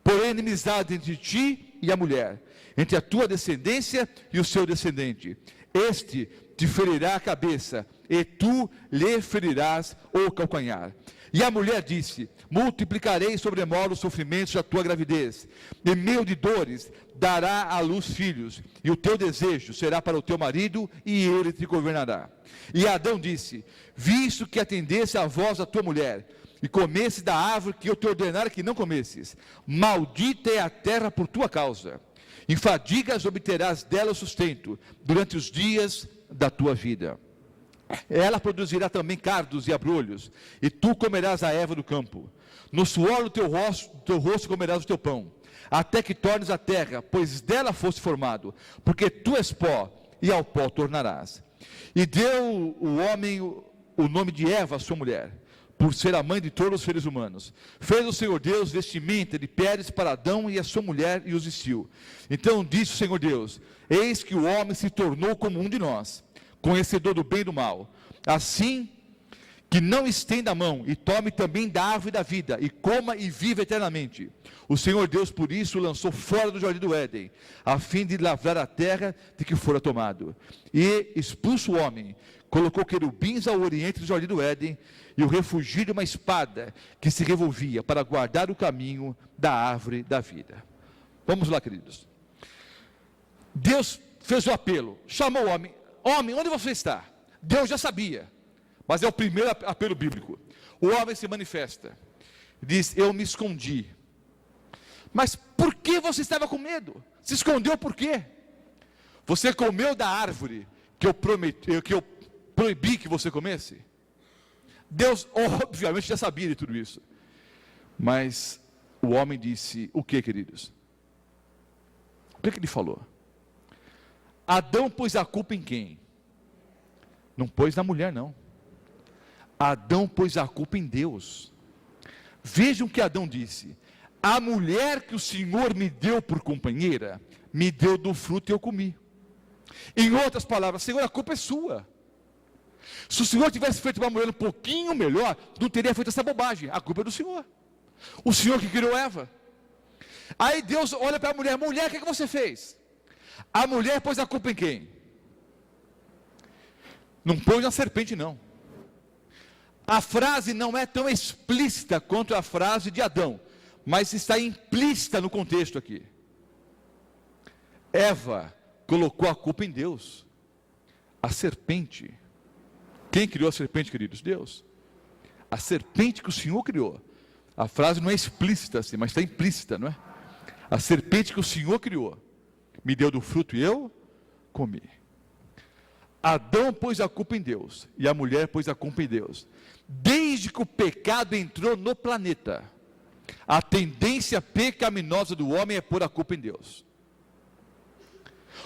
Porém, inimizade entre ti e a mulher, entre a tua descendência e o seu descendente. Este te ferirá a cabeça, e tu lhe ferirás o calcanhar. E a mulher disse: multiplicarei sobremodo os sofrimentos da tua gravidez, em meio de dores dará à luz filhos, e o teu desejo será para o teu marido, e ele te governará. E Adão disse: visto que atendesse à voz da tua mulher, e comesse da árvore que eu te ordenara que não comesses, maldita é a terra por tua causa, em fadigas obterás dela o sustento, durante os dias da tua vida. Ela produzirá também cardos e abrolhos, e tu comerás a erva do campo. No suor do teu rosto comerás o teu pão, até que tornes a terra, pois dela foste formado, porque tu és pó, e ao pó tornarás. E deu o homem o nome de Eva, a sua mulher, por ser a mãe de todos os seres humanos. Fez o Senhor Deus vestimenta de peles para Adão e a sua mulher, e os vestiu. Então disse o Senhor Deus: eis que o homem se tornou como um de nós, conhecedor do bem e do mal. Assim que não estenda a mão e tome também da árvore da vida, e coma e viva eternamente. O Senhor Deus por isso o lançou fora do jardim do Éden, a fim de lavrar a terra de que fora tomado. E expulso o homem, colocou querubins ao oriente do jardim do Éden, e o refugiu de uma espada que se revolvia para guardar o caminho da árvore da vida. Vamos lá, queridos. Deus fez o apelo, chamou o homem: homem, onde você está? Deus já sabia, mas é o primeiro apelo bíblico. O homem se manifesta, diz: eu me escondi. Mas por que você estava com medo? Se escondeu por quê? Você comeu da árvore que eu proibi que você comesse? Deus obviamente já sabia de tudo isso, mas o homem disse o que, queridos? O que ele falou? Adão pôs a culpa em quem? Não pôs na mulher, não. Adão pôs a culpa em Deus. Vejam o que Adão disse: a mulher que o Senhor me deu por companheira, me deu do fruto e eu comi. Em outras palavras: Senhor, a culpa é sua. Se o Senhor tivesse feito uma mulher um pouquinho melhor, não teria feito essa bobagem. A culpa é do Senhor. O Senhor que criou Eva. Aí Deus olha para a mulher: mulher, o que você fez? A mulher pôs a culpa em quem? Não pôs na serpente, não. A frase não é tão explícita quanto a frase de Adão, mas está implícita no contexto aqui. Eva colocou a culpa em Deus. A serpente. Quem criou a serpente, queridos? Deus. A serpente que o Senhor criou. A frase não é explícita assim, mas está implícita, não é? A serpente que o Senhor criou me deu do fruto e eu comi. Adão pôs a culpa em Deus, e a mulher pôs a culpa em Deus. Desde que o pecado entrou no planeta, a tendência pecaminosa do homem é pôr a culpa em Deus.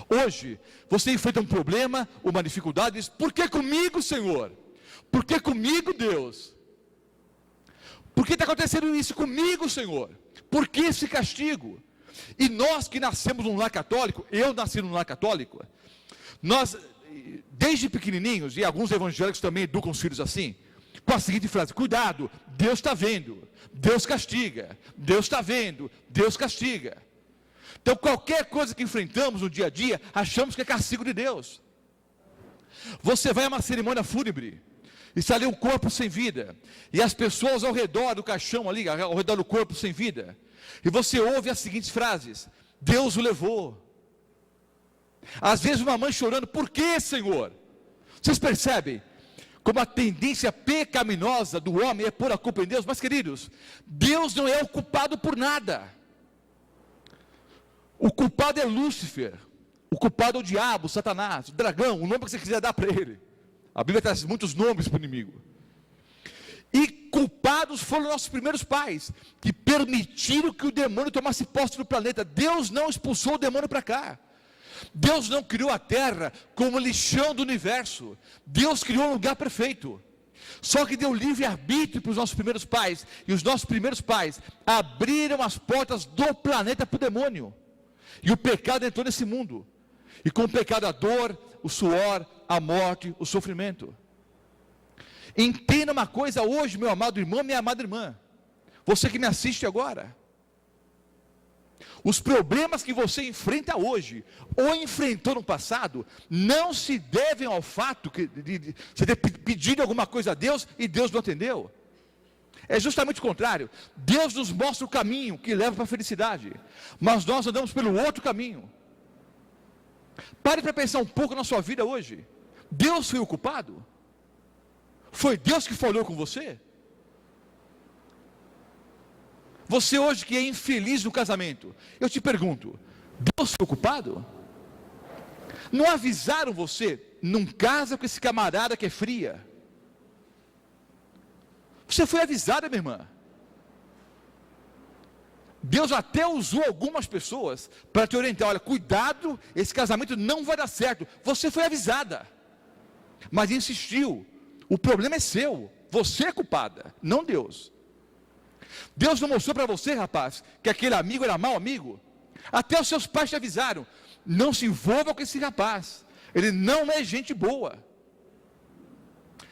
Hoje, você enfrenta um problema, uma dificuldade, e diz: por que comigo, Senhor? Por que comigo, Deus? Por que está acontecendo isso comigo, Senhor? Por que esse castigo? E nós que nascemos num lar católico, eu nasci num lar católico, nós, desde pequenininhos, e alguns evangélicos também educam os filhos assim, com a seguinte frase: cuidado, Deus está vendo, Deus castiga, Deus está vendo, Deus castiga. Então qualquer coisa que enfrentamos no dia a dia, achamos que é castigo de Deus. Você vai a uma cerimônia fúnebre, e está ali um corpo sem vida, e as pessoas ao redor do caixão ali, ao redor do corpo sem vida, e você ouve as seguintes frases: Deus o levou. Às vezes uma mãe chorando: por que, Senhor? Vocês percebem como a tendência pecaminosa do homem é pôr a culpa em Deus? Mas, queridos, Deus não é o culpado por nada. O culpado é Lúcifer, o culpado é o diabo, Satanás, o dragão, o nome que você quiser dar para ele. A Bíblia traz muitos nomes para o inimigo. E culpados foram nossos primeiros pais, que permitiram que o demônio tomasse posse do planeta. Deus não expulsou o demônio para cá. Deus não criou a terra como lixão do universo. Deus criou um lugar perfeito. Só que deu livre-arbítrio para os nossos primeiros pais. E os nossos primeiros pais abriram as portas do planeta para o demônio. E o pecado entrou nesse mundo. E com o pecado a dor, o suor, a morte, o sofrimento. Entenda uma coisa hoje, meu amado irmão, minha amada irmã. Você que me assiste agora. Os problemas que você enfrenta hoje, ou enfrentou no passado, não se devem ao fato de você ter pedido alguma coisa a Deus e Deus não atendeu. É justamente o contrário. Deus nos mostra o caminho que leva para a felicidade, mas nós andamos pelo outro caminho. Pare para pensar um pouco na sua vida hoje. Deus foi o culpado? Foi Deus que falou com você? Você hoje que é infeliz no casamento, eu te pergunto, Deus foi o culpado? Não avisaram você, não casa com esse camarada que é fria? Você foi avisada, minha irmã. Deus até usou algumas pessoas para te orientar, olha, cuidado, esse casamento não vai dar certo. Você foi avisada, mas insistiu. O problema é seu, você é culpada, não Deus. Deus não mostrou para você, rapaz, que aquele amigo era mau amigo? Até os seus pais te avisaram, não se envolva com esse rapaz, ele não é gente boa.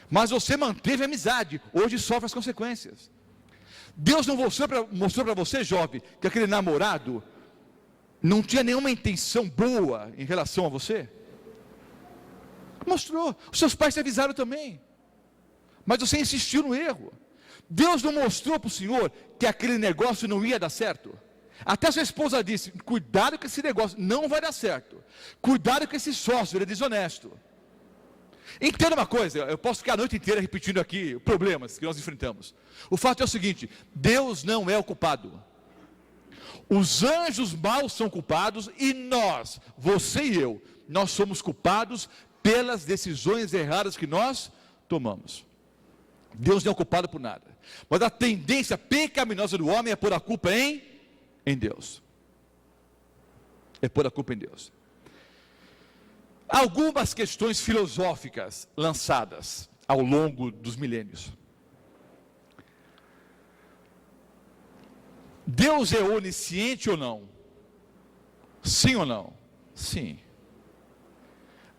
Mas você manteve a amizade, hoje sofre as consequências. Deus não mostrou para você, jovem, que aquele namorado não tinha nenhuma intenção boa em relação a você? Mostrou, os seus pais te avisaram também. Mas você insistiu no erro. Deus não mostrou para o senhor que aquele negócio não ia dar certo? Até sua esposa disse, cuidado com esse negócio, não vai dar certo. Cuidado com esse sócio, ele é desonesto. Entenda uma coisa, eu posso ficar a noite inteira repetindo aqui problemas que nós enfrentamos. O fato é o seguinte, Deus não é o culpado. Os anjos maus são culpados e nós, você e eu, nós somos culpados pelas decisões erradas que nós tomamos. Deus não é culpado por nada, mas a tendência pecaminosa do homem é pôr a culpa em Deus. É pôr a culpa em Deus. Algumas questões filosóficas lançadas ao longo dos milênios. Deus é onisciente ou não? Sim ou não? Sim.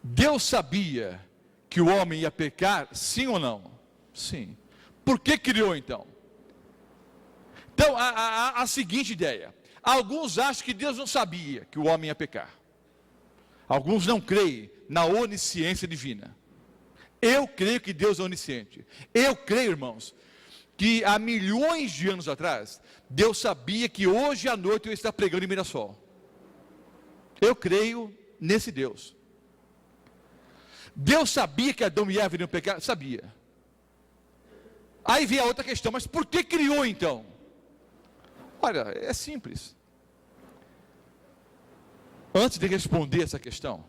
Deus sabia que o homem ia pecar? Sim ou não? Sim. Por que criou então? Então, a seguinte ideia. Alguns acham que Deus não sabia que o homem ia pecar. Alguns não creem na onisciência divina. Eu creio que Deus é onisciente. Eu creio, irmãos, que há milhões de anos atrás, Deus sabia que hoje à noite eu ia estar pregando em Mirassol. Eu creio nesse Deus. Deus sabia que Adão e Eva iriam pecar? Sabia. Aí vem a outra questão, mas por que criou então? Olha, é simples. Antes de responder essa questão,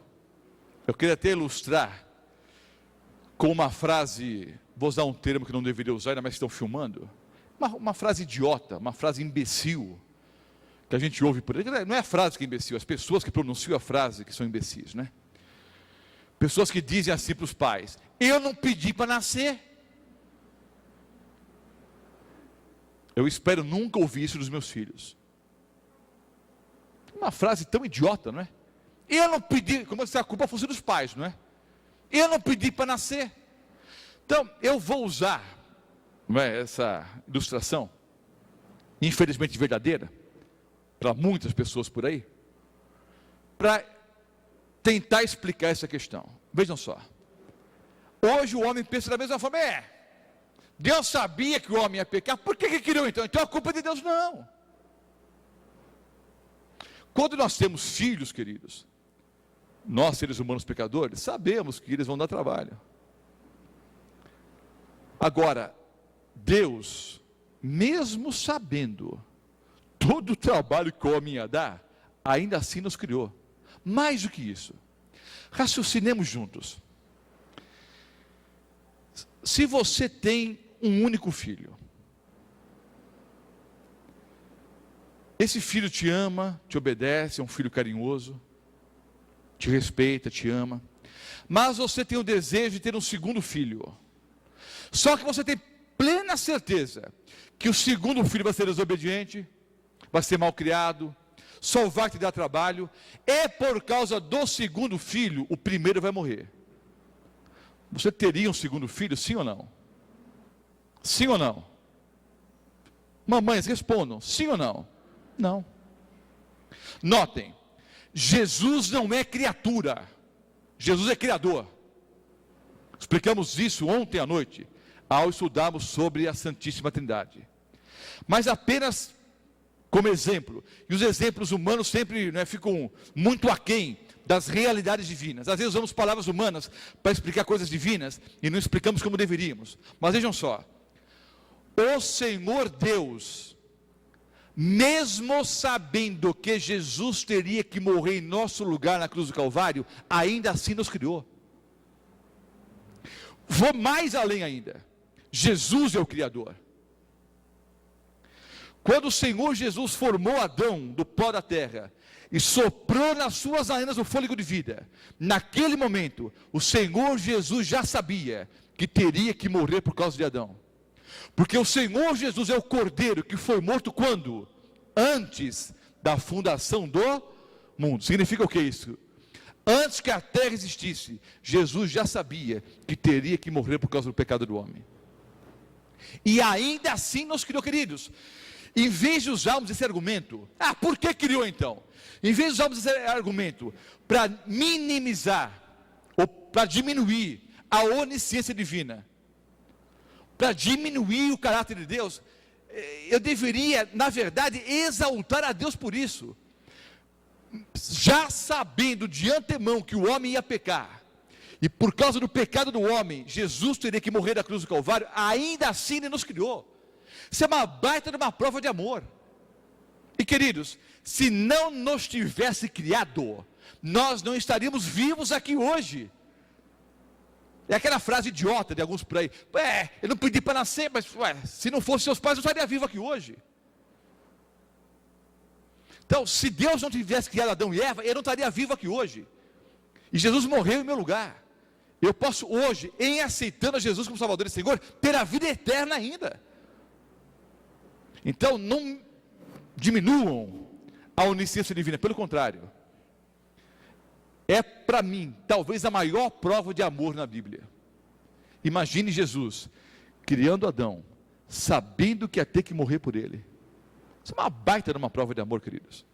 eu queria até ilustrar com uma frase, vou usar um termo que não deveria usar, ainda mais que estão filmando, uma frase idiota, uma frase imbecil, que a gente ouve por aí. Não é a frase que é imbecil, as pessoas que pronunciam a frase que são imbecis, né? Pessoas que dizem assim para os pais, eu não pedi para nascer. Eu espero nunca ouvir isso dos meus filhos. Uma frase tão idiota, não é? Eu não pedi, como se a culpa fosse dos pais, não é? Eu não pedi para nascer. Então, eu vou usar, não é, essa ilustração, infelizmente verdadeira, para muitas pessoas por aí, para tentar explicar essa questão. Vejam só. Hoje o homem pensa da mesma forma, Deus sabia que o homem ia pecar, por que criou então? Então a culpa é de Deus? Não. Quando nós temos filhos, queridos, nós seres humanos pecadores, sabemos que eles vão dar trabalho. Agora, Deus, mesmo sabendo todo o trabalho que o homem ia dar, ainda assim nos criou. Mais do que isso, raciocinemos juntos. Se você tem um único filho, esse filho te ama, te obedece, é um filho carinhoso, te respeita, te ama, mas você tem o desejo de ter um segundo filho, só que você tem plena certeza que o segundo filho vai ser desobediente, vai ser mal criado, só vai te dar trabalho, é por causa do segundo filho, o primeiro vai morrer. Você teria um segundo filho, sim ou não? Sim ou não? Mamães, respondam, sim ou não? Não. Notem, Jesus não é criatura, Jesus é criador. Explicamos isso ontem à noite, ao estudarmos sobre a Santíssima Trindade. Mas apenas como exemplo, e os exemplos humanos sempre ficam muito aquém das realidades divinas. Às vezes usamos palavras humanas para explicar coisas divinas e não explicamos como deveríamos. Mas vejam só, o Senhor Deus, mesmo sabendo que Jesus teria que morrer em nosso lugar na cruz do Calvário, ainda assim nos criou. Vou mais além ainda, Jesus é o Criador. Quando o Senhor Jesus formou Adão do pó da terra e soprou nas suas narinas o fôlego de vida, naquele momento o Senhor Jesus já sabia que teria que morrer por causa de Adão, porque o Senhor Jesus é o Cordeiro que foi morto quando? Antes da fundação do mundo. Significa o que isso? Antes que a terra existisse, Jesus já sabia que teria que morrer por causa do pecado do homem, e ainda assim nos criou, queridos. Em vez de usarmos esse argumento, por que criou então? Em vez de usarmos esse argumento para minimizar, ou para diminuir a onisciência divina, para diminuir o caráter de Deus, eu deveria, na verdade, exaltar a Deus por isso. Já sabendo de antemão que o homem ia pecar, e por causa do pecado do homem, Jesus teria que morrer na cruz do Calvário, ainda assim Ele nos criou. Isso é uma baita de uma prova de amor. E queridos, se não nos tivesse criado, nós não estaríamos vivos aqui hoje. É aquela frase idiota de alguns por aí: eu não pedi para nascer, mas se não fosse seus pais, eu estaria vivo aqui hoje. Então, se Deus não tivesse criado Adão e Eva, eu não estaria vivo aqui hoje. E Jesus morreu em meu lugar. Eu posso hoje, em aceitando a Jesus como Salvador e Senhor, ter a vida eterna ainda. Então, não diminuam a onisciência divina, pelo contrário, é para mim, talvez a maior prova de amor na Bíblia. Imagine Jesus, criando Adão, sabendo que ia ter que morrer por ele. Isso é uma baita de uma prova de amor, queridos.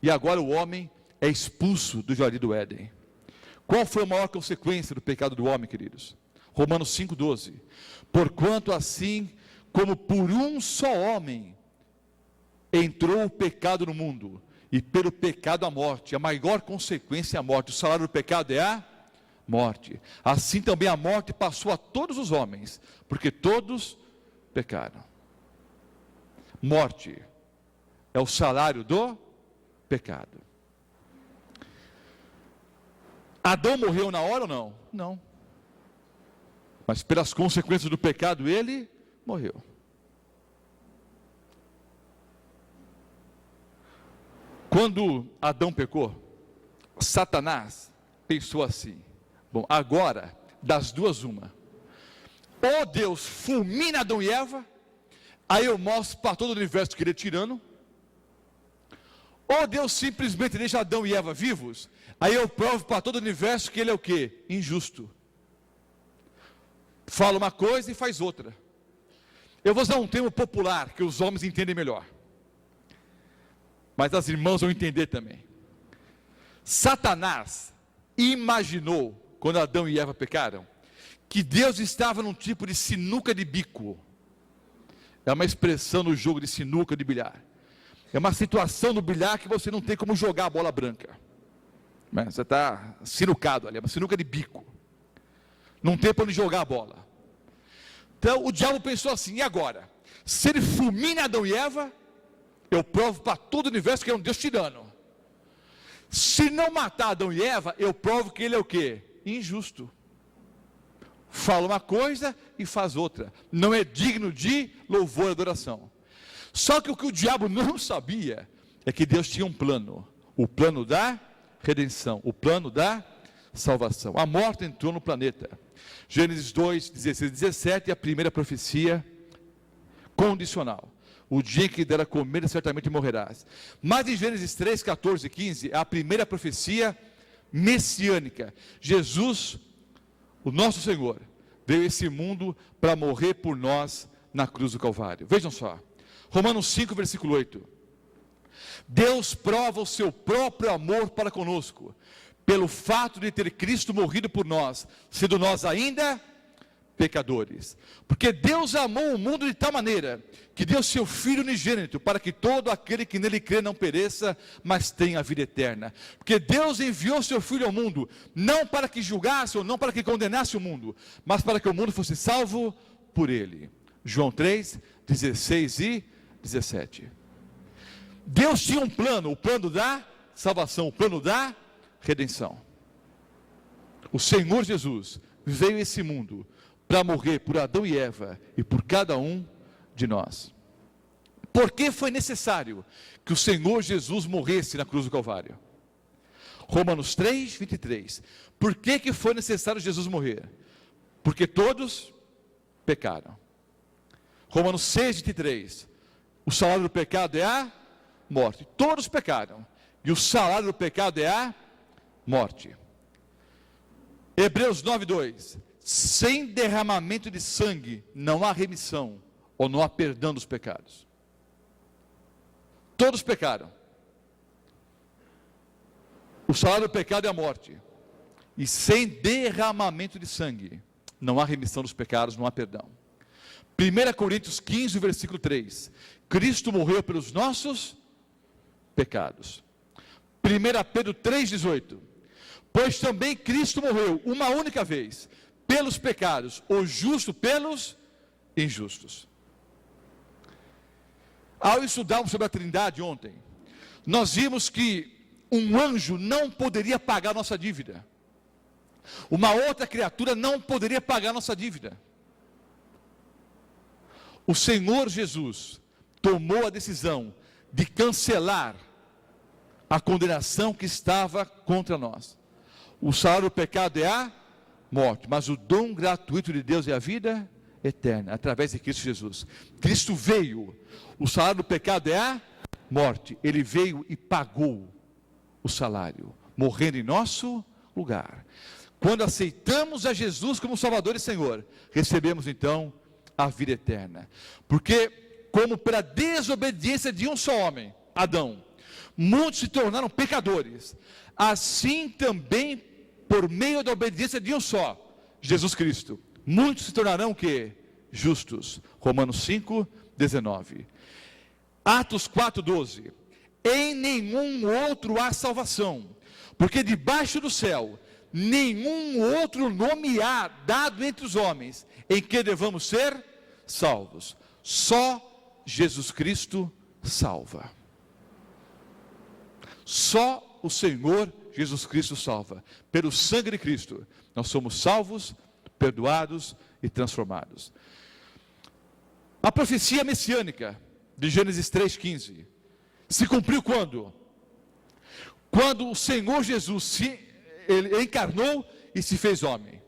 E agora o homem é expulso do jardim do Éden. Qual foi a maior consequência do pecado do homem, queridos? Romanos 5,12. Porquanto assim como por um só homem entrou o pecado no mundo, e pelo pecado a morte, a maior consequência é a morte. O salário do pecado é a morte. Assim também a morte passou a todos os homens, porque todos pecaram. Morte é o salário do pecado. Adão morreu na hora ou não? Não. Mas pelas consequências do pecado ele morreu. Quando Adão pecou, Satanás pensou assim: bom, agora das duas uma, ou Deus fulmina Adão e Eva, aí eu mostro para todo o universo que ele é tirano, ou Deus simplesmente deixa Adão e Eva vivos, aí eu provo para todo o universo que ele é o quê? Injusto. Fala uma coisa e faz outra. Eu vou usar um termo popular que os homens entendem melhor, mas as irmãs vão entender também. Satanás imaginou, quando Adão e Eva pecaram, que Deus estava num tipo de sinuca de bico. É uma expressão no jogo de sinuca de bilhar. É uma situação no bilhar que você não tem como jogar a bola branca. Você está sinucado ali, é uma sinuca de bico. Não tem para onde jogar a bola. Então o diabo pensou assim: e agora? Se ele fulmina Adão e Eva, eu provo para todo o universo que é um Deus tirano. Se não matar Adão e Eva, eu provo que ele é o quê? Injusto. Fala uma coisa e faz outra. Não é digno de louvor e adoração. Só que o que o diabo não sabia é que Deus tinha um plano. O plano da redenção. O plano da salvação. A morte entrou no planeta. Gênesis 2, 16 e 17, a primeira profecia condicional. O dia em que der a comer, certamente morrerás. Mas em Gênesis 3, 14 e 15, é a primeira profecia messiânica. Jesus, o nosso Senhor, veio a esse mundo para morrer por nós na cruz do Calvário. Vejam só, Romanos 5, versículo 8. Deus prova o seu próprio amor para conosco, pelo fato de ter Cristo morrido por nós, sendo nós ainda pecadores. Porque Deus amou o mundo de tal maneira, que deu seu Filho unigênito, para que todo aquele que nele crê não pereça, mas tenha a vida eterna. Porque Deus enviou seu Filho ao mundo, não para que julgasse, ou não para que condenasse o mundo, mas para que o mundo fosse salvo por ele. João 3, 16 e 17. Deus tinha um plano, o plano da salvação, o plano da redenção. O Senhor Jesus veio a esse mundo para morrer por Adão e Eva e por cada um de nós. Por que foi necessário que o Senhor Jesus morresse na cruz do Calvário? Romanos 3, 23. Por que foi necessário Jesus morrer? Porque todos pecaram. Romanos 6, 23. O salário do pecado é a morte. Todos pecaram. E o salário do pecado é a morte. Hebreus 9, 2. Sem derramamento de sangue não há remissão, ou não há perdão dos pecados. Todos pecaram. O salário do pecado é a morte. E sem derramamento de sangue não há remissão dos pecados, não há perdão. 1 Coríntios 15, versículo 3. Cristo morreu pelos nossos pecados. 1 Pedro 3, 18. Pois também Cristo morreu uma única vez pelos pecados, o justo pelos injustos. Ao estudarmos sobre a Trindade ontem, nós vimos que um anjo não poderia pagar nossa dívida. Uma outra criatura não poderia pagar nossa dívida. O Senhor Jesus tomou a decisão de cancelar a condenação que estava contra nós. O salário do pecado é a morte, mas o dom gratuito de Deus é a vida eterna, através de Cristo Jesus. Cristo veio, o salário do pecado é a morte, ele veio e pagou o salário, morrendo em nosso lugar. Quando aceitamos a Jesus como Salvador e Senhor, recebemos então a vida eterna. Porque, como pela desobediência de um só homem, Adão, muitos se tornaram pecadores, assim também, por meio da obediência de um só, Jesus Cristo, muitos se tornarão o quê? Justos. Romanos 5, 19. Atos 4, 12. Em nenhum outro há salvação, porque debaixo do céu nenhum outro nome há dado entre os homens em que devamos ser salvos. Só Jesus Cristo salva. Só o Senhor Jesus Cristo salva. Pelo sangue de Cristo nós somos salvos, perdoados e transformados. A profecia messiânica de Gênesis 3,15 se cumpriu quando? Quando o Senhor Jesus ele encarnou e se fez homem.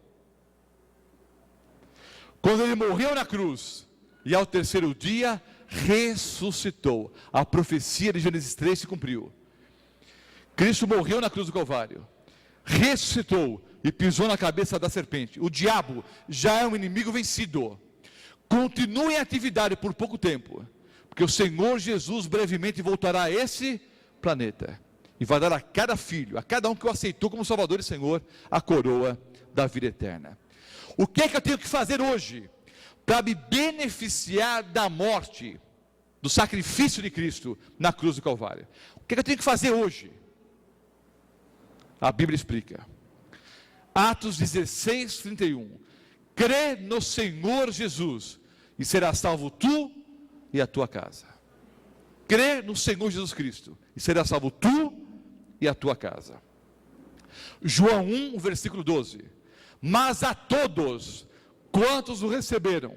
Quando ele morreu na cruz e ao terceiro dia ressuscitou. A profecia de Gênesis 3 se cumpriu. Cristo morreu na cruz do Calvário, ressuscitou e pisou na cabeça da serpente. O diabo já é um inimigo vencido. Continue em atividade por pouco tempo, porque o Senhor Jesus brevemente voltará a esse planeta e vai dar a cada filho, a cada um que o aceitou como Salvador e Senhor, a coroa da vida eterna. O que é que eu tenho que fazer hoje para me beneficiar da morte, do sacrifício de Cristo na cruz do Calvário? O que é que eu tenho que fazer hoje? A Bíblia explica. Atos 16, 31. Crê no Senhor Jesus e serás salvo tu e a tua casa. Crê no Senhor Jesus Cristo e serás salvo tu e a tua casa. João 1, versículo 12. Mas a todos quantos o receberam,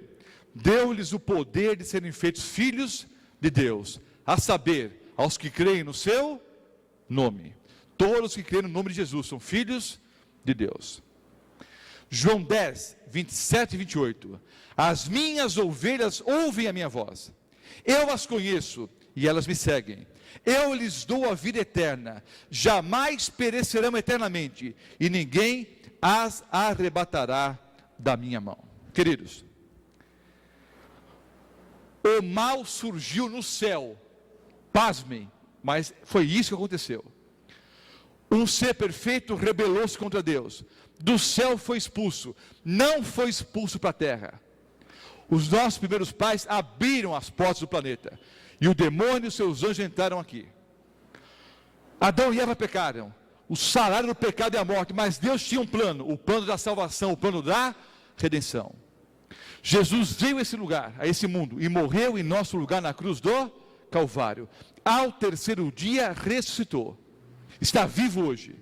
deu-lhes o poder de serem feitos filhos de Deus, a saber, aos que creem no seu nome. Todos que creem no nome de Jesus são filhos de Deus. João 10, 27 e 28. As minhas ovelhas ouvem a minha voz. Eu as conheço e elas me seguem. Eu lhes dou a vida eterna. Jamais perecerão eternamente. E ninguém as arrebatará da minha mão. Queridos, o mal surgiu no céu. Pasmem, mas foi isso que aconteceu. Um ser perfeito rebelou-se contra Deus. Do céu foi expulso. Não foi expulso para a terra. Os nossos primeiros pais abriram as portas do planeta. E o demônio e os seus anjos entraram aqui. Adão e Eva pecaram. O salário do pecado é a morte. Mas Deus tinha um plano. O plano da salvação. O plano da redenção. Jesus veio a esse lugar, a esse mundo. E morreu em nosso lugar na cruz do Calvário. Ao terceiro dia ressuscitou. Está vivo hoje.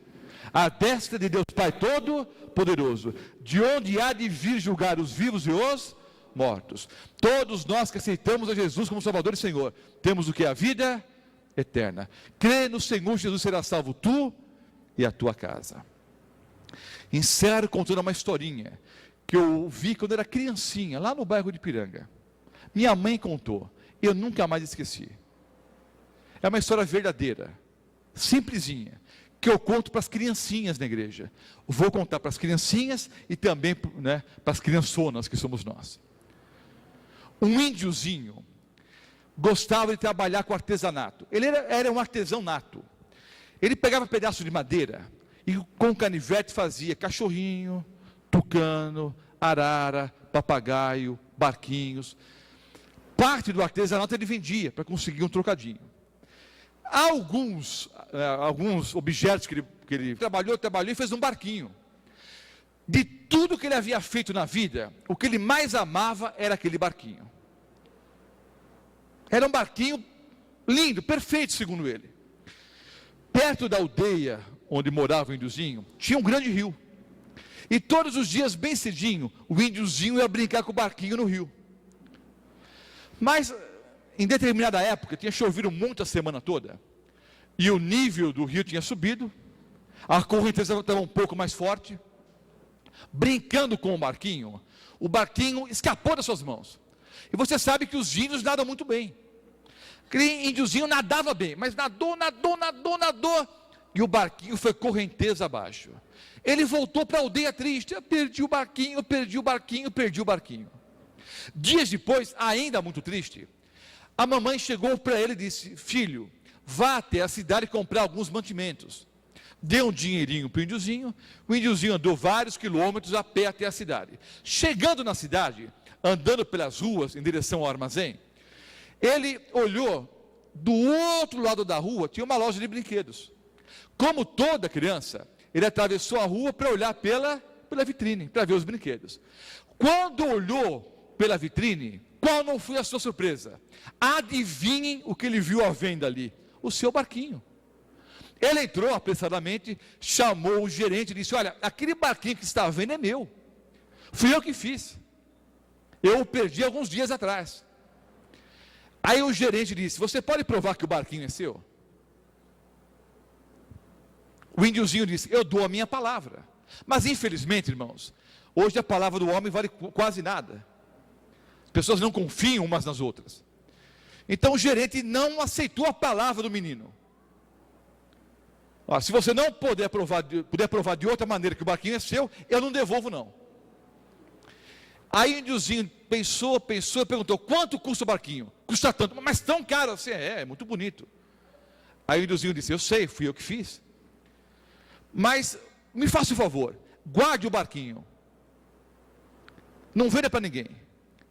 À destra de Deus Pai Todo-Poderoso. De onde há de vir julgar os vivos e os mortos. Todos nós que aceitamos a Jesus como Salvador e Senhor, temos o que? A vida eterna. Crê no Senhor Jesus, será salvo tu e a tua casa. Encerro contando uma historinha que eu ouvi quando era criancinha, lá no bairro de Ipiranga. Minha mãe contou, eu nunca mais esqueci. É uma história verdadeira, simplesinha, que eu conto para as criancinhas na igreja. Vou contar para as criancinhas e também, né, para as criançonas que somos nós. Um índiozinho gostava de trabalhar com artesanato. Ele era um artesão nato. Ele pegava pedaço de madeira e com canivete fazia cachorrinho, tucano, arara, papagaio, barquinhos. Parte do artesanato ele vendia para conseguir um trocadinho. Alguns objetos que ele trabalhou e fez um barquinho. De tudo que ele havia feito na vida, o que ele mais amava era aquele barquinho. Era um barquinho lindo, perfeito segundo ele. Perto da aldeia onde morava o índiozinho, tinha um grande rio. E todos os dias, bem cedinho, o índiozinho ia brincar com o barquinho no rio. Mas, em determinada época, tinha chovido muito a semana toda, e o nível do rio tinha subido, a correnteza estava um pouco mais forte. Brincando com o barquinho escapou das suas mãos. E você sabe que os índios nadam muito bem. Aquele índiozinho nadava bem, mas nadou, e o barquinho foi correnteza abaixo. Ele voltou para a aldeia triste. Eu perdi o barquinho. Dias depois, ainda muito triste, a mamãe chegou para ele e disse: filho, vá até a cidade comprar alguns mantimentos. Deu um dinheirinho para o índiozinho andou vários quilômetros a pé até a cidade. Chegando na cidade, andando pelas ruas em direção ao armazém, ele olhou, do outro lado da rua tinha uma loja de brinquedos. Como toda criança, ele atravessou a rua para olhar pela vitrine, para ver os brinquedos. Quando olhou pela vitrine, qual não foi a sua surpresa? Adivinhem o que ele viu à venda ali? O seu barquinho. Ele entrou apressadamente, chamou o gerente e disse: olha, aquele barquinho que está à venda é meu. Fui eu que fiz. Eu o perdi alguns dias atrás. Aí o gerente disse: você pode provar que o barquinho é seu? O índiozinho disse: eu dou a minha palavra. Mas infelizmente, irmãos, hoje a palavra do homem vale quase nada. As pessoas não confiam umas nas outras. Então o gerente não aceitou a palavra do menino. Se você não puder provar de outra maneira que o barquinho é seu, eu não devolvo não. Aí o índiozinho pensou e perguntou: quanto custa o barquinho? Custa tanto. Mas tão caro assim? É muito bonito. Aí o índiozinho disse: eu sei, fui eu que fiz. Mas me faça um favor, guarde o barquinho. Não venda para ninguém.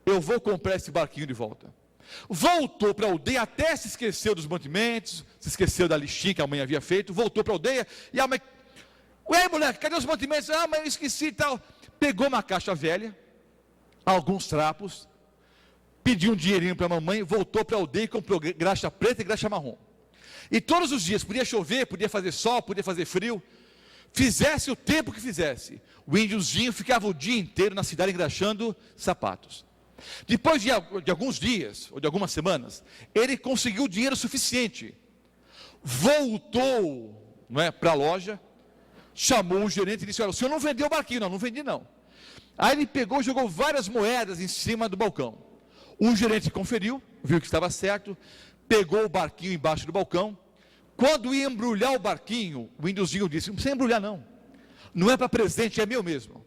Eu vou comprar esse barquinho de volta. Voltou para a aldeia, até se esqueceu dos mantimentos, se esqueceu da listinha que a mãe havia feito, voltou para a aldeia, e a mãe: ué, moleque, cadê os mantimentos? Ah, mãe, eu esqueci e tal. Pegou uma caixa velha, alguns trapos, pediu um dinheirinho para a mamãe, voltou para a aldeia e comprou graxa preta e graxa marrom. E todos os dias, podia chover, podia fazer sol, podia fazer frio, fizesse o tempo que fizesse, o índiozinho ficava o dia inteiro na cidade engraxando sapatos. Depois de alguns dias, ou de algumas semanas, ele conseguiu dinheiro suficiente, voltou, não é, para a loja, chamou o gerente e disse: olha, o senhor não vendeu o barquinho? Não, não vendi não. Aí ele pegou e jogou várias moedas em cima do balcão. O gerente conferiu, viu que estava certo, pegou o barquinho embaixo do balcão. Quando ia embrulhar o barquinho, o índiozinho disse: não precisa embrulhar não, não é para presente, é meu mesmo.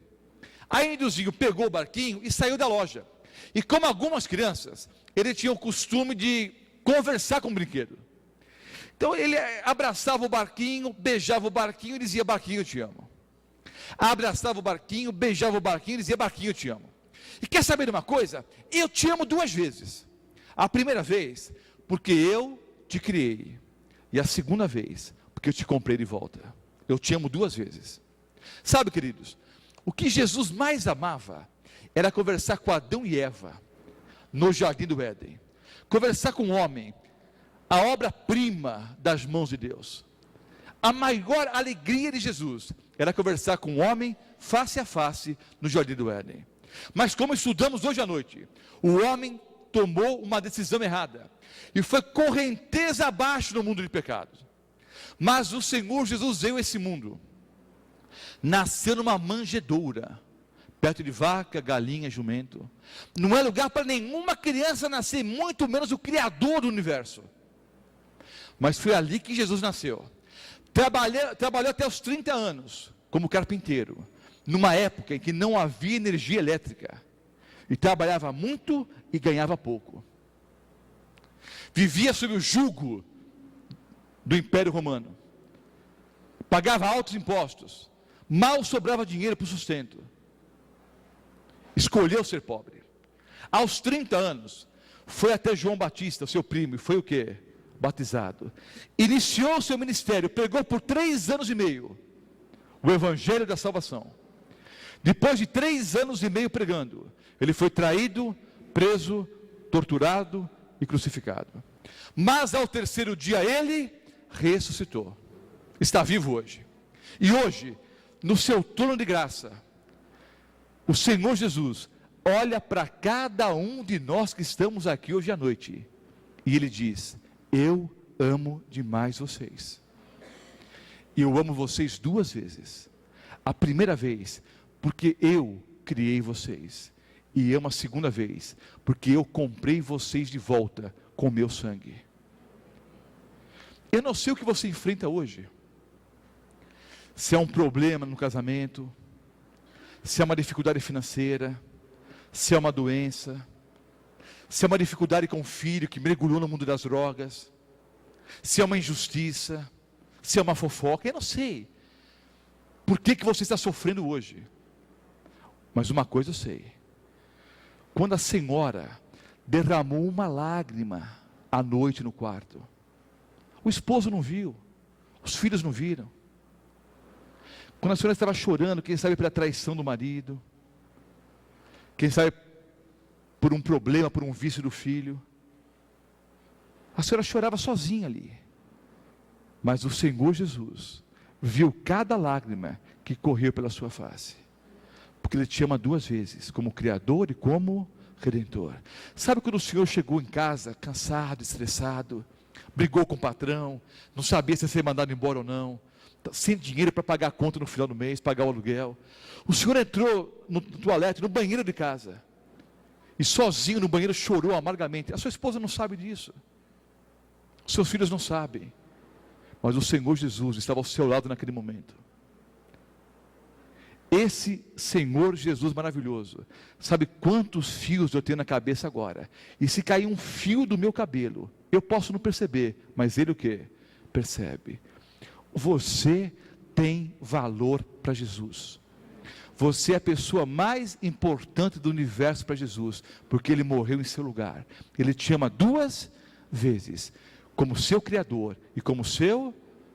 Aí o índiozinho pegou o barquinho e saiu da loja. E como algumas crianças, ele tinha o costume de conversar com o brinquedo. Então ele abraçava o barquinho, beijava o barquinho e dizia: barquinho, eu te amo. Abraçava o barquinho, beijava o barquinho e dizia: barquinho, eu te amo. E quer saber de uma coisa? Eu te amo 2 vezes. A primeira vez, porque eu te criei. E a segunda vez, porque eu te comprei de volta. Eu te amo 2 vezes. Sabe, queridos, o que Jesus mais amava era conversar com Adão e Eva no jardim do Éden. Conversar com o homem, a obra-prima das mãos de Deus. A maior alegria de Jesus era conversar com o homem face a face no jardim do Éden. Mas como estudamos hoje à noite, o homem tomou uma decisão errada e foi correnteza abaixo no mundo de pecado. Mas o Senhor Jesus veio a esse mundo, nasceu numa manjedoura, perto de vaca, galinha, jumento. Não é lugar para nenhuma criança nascer, muito menos o Criador do universo. Mas foi ali que Jesus nasceu. Trabalhou até os 30 anos como carpinteiro, numa época em que não havia energia elétrica, e trabalhava muito e ganhava pouco. Vivia sob o jugo do Império Romano, pagava altos impostos, mal sobrava dinheiro para o sustento. Escolheu ser pobre. Aos 30 anos, foi até João Batista, o seu primo, e foi o quê? Batizado. Iniciou o seu ministério, pregou por 3 anos e meio o Evangelho da Salvação. Depois de 3 anos e meio pregando, ele foi traído, preso, torturado e crucificado. Mas ao 3º dia ele ressuscitou. Está vivo hoje. E hoje, no seu trono de graça, o Senhor Jesus olha para cada um de nós que estamos aqui hoje à noite, e Ele diz: eu amo demais vocês. E eu amo vocês 2 vezes. A primeira vez, porque eu criei vocês. E amo a segunda vez, porque eu comprei vocês de volta com o meu sangue. Eu não sei o que você enfrenta hoje. Se é um problema no casamento, se é uma dificuldade financeira, se é uma doença, se é uma dificuldade com o filho que mergulhou no mundo das drogas, se é uma injustiça, se é uma fofoca, eu não sei por que você está sofrendo hoje. Mas uma coisa eu sei: quando a senhora derramou uma lágrima à noite no quarto, o esposo não viu, os filhos não viram. Quando a senhora estava chorando, quem sabe pela traição do marido, quem sabe por um problema, por um vício do filho, a senhora chorava sozinha ali. Mas o Senhor Jesus viu cada lágrima que correu pela sua face, porque Ele te ama 2 vezes, como Criador e como Redentor. Sabe quando o Senhor chegou em casa, cansado, estressado, brigou com o patrão, não sabia se ia ser mandado embora ou não, sem dinheiro para pagar a conta no final do mês, pagar o aluguel. O Senhor entrou no toalete, no banheiro de casa, e sozinho no banheiro chorou amargamente. A sua esposa não sabe disso, os seus filhos não sabem, mas o Senhor Jesus estava ao seu lado naquele momento. Esse Senhor Jesus maravilhoso sabe quantos fios eu tenho na cabeça agora, e se cair um fio do meu cabelo, eu posso não perceber, mas Ele o que? Percebe. Você tem valor para Jesus. Você é a pessoa mais importante do universo para Jesus, porque Ele morreu em seu lugar. Ele te ama 2 vezes, como seu Criador e como seu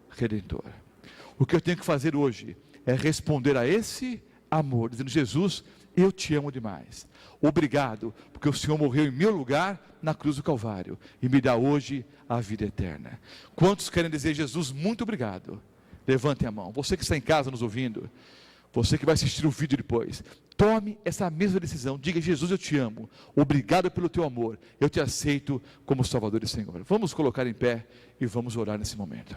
Redentor. O que eu tenho que fazer hoje é responder a esse amor, dizendo: Jesus, eu te amo demais. Obrigado, porque o Senhor morreu em meu lugar na cruz do Calvário e me dá hoje a vida eterna. Quantos querem dizer, Jesus, muito obrigado? Levante a mão. Você que está em casa nos ouvindo, você que vai assistir o vídeo depois, tome essa mesma decisão. Diga, Jesus, eu te amo. Obrigado pelo teu amor. Eu te aceito como Salvador e Senhor. Vamos colocar em pé e vamos orar nesse momento.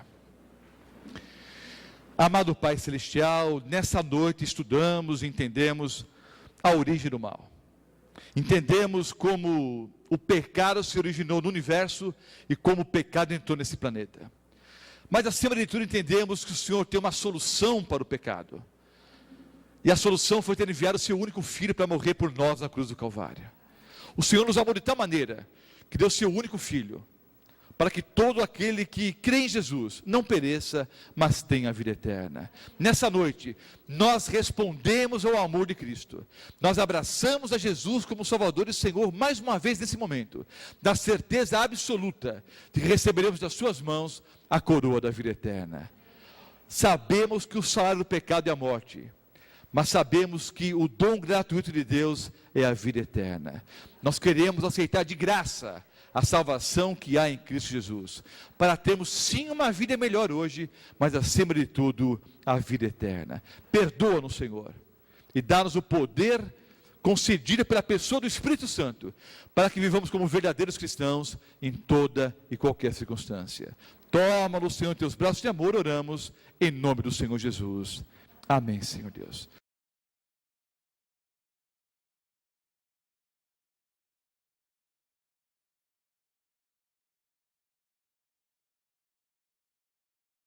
Amado Pai Celestial, nessa noite estudamos e entendemos a origem do mal. Entendemos como o pecado se originou no universo e como o pecado entrou nesse planeta. Mas acima de tudo entendemos que o Senhor tem uma solução para o pecado. E a solução foi ter enviado o seu único filho para morrer por nós na cruz do Calvário. O Senhor nos amou de tal maneira que deu o seu único filho, para que todo aquele que crê em Jesus não pereça, mas tenha a vida eterna. Nessa noite, nós respondemos ao amor de Cristo. Nós abraçamos a Jesus como Salvador e Senhor, mais uma vez nesse momento, da certeza absoluta de que receberemos das suas mãos a coroa da vida eterna. Sabemos que o salário do pecado é a morte, mas sabemos que o dom gratuito de Deus é a vida eterna. Nós queremos aceitar de graça a salvação que há em Cristo Jesus, para termos sim uma vida melhor hoje, mas acima de tudo, a vida eterna. Perdoa-nos, Senhor, e dá-nos o poder concedido pela pessoa do Espírito Santo, para que vivamos como verdadeiros cristãos em toda e qualquer circunstância. Toma-nos, Senhor, em teus braços de amor, oramos, em nome do Senhor Jesus. Amém, Senhor Deus.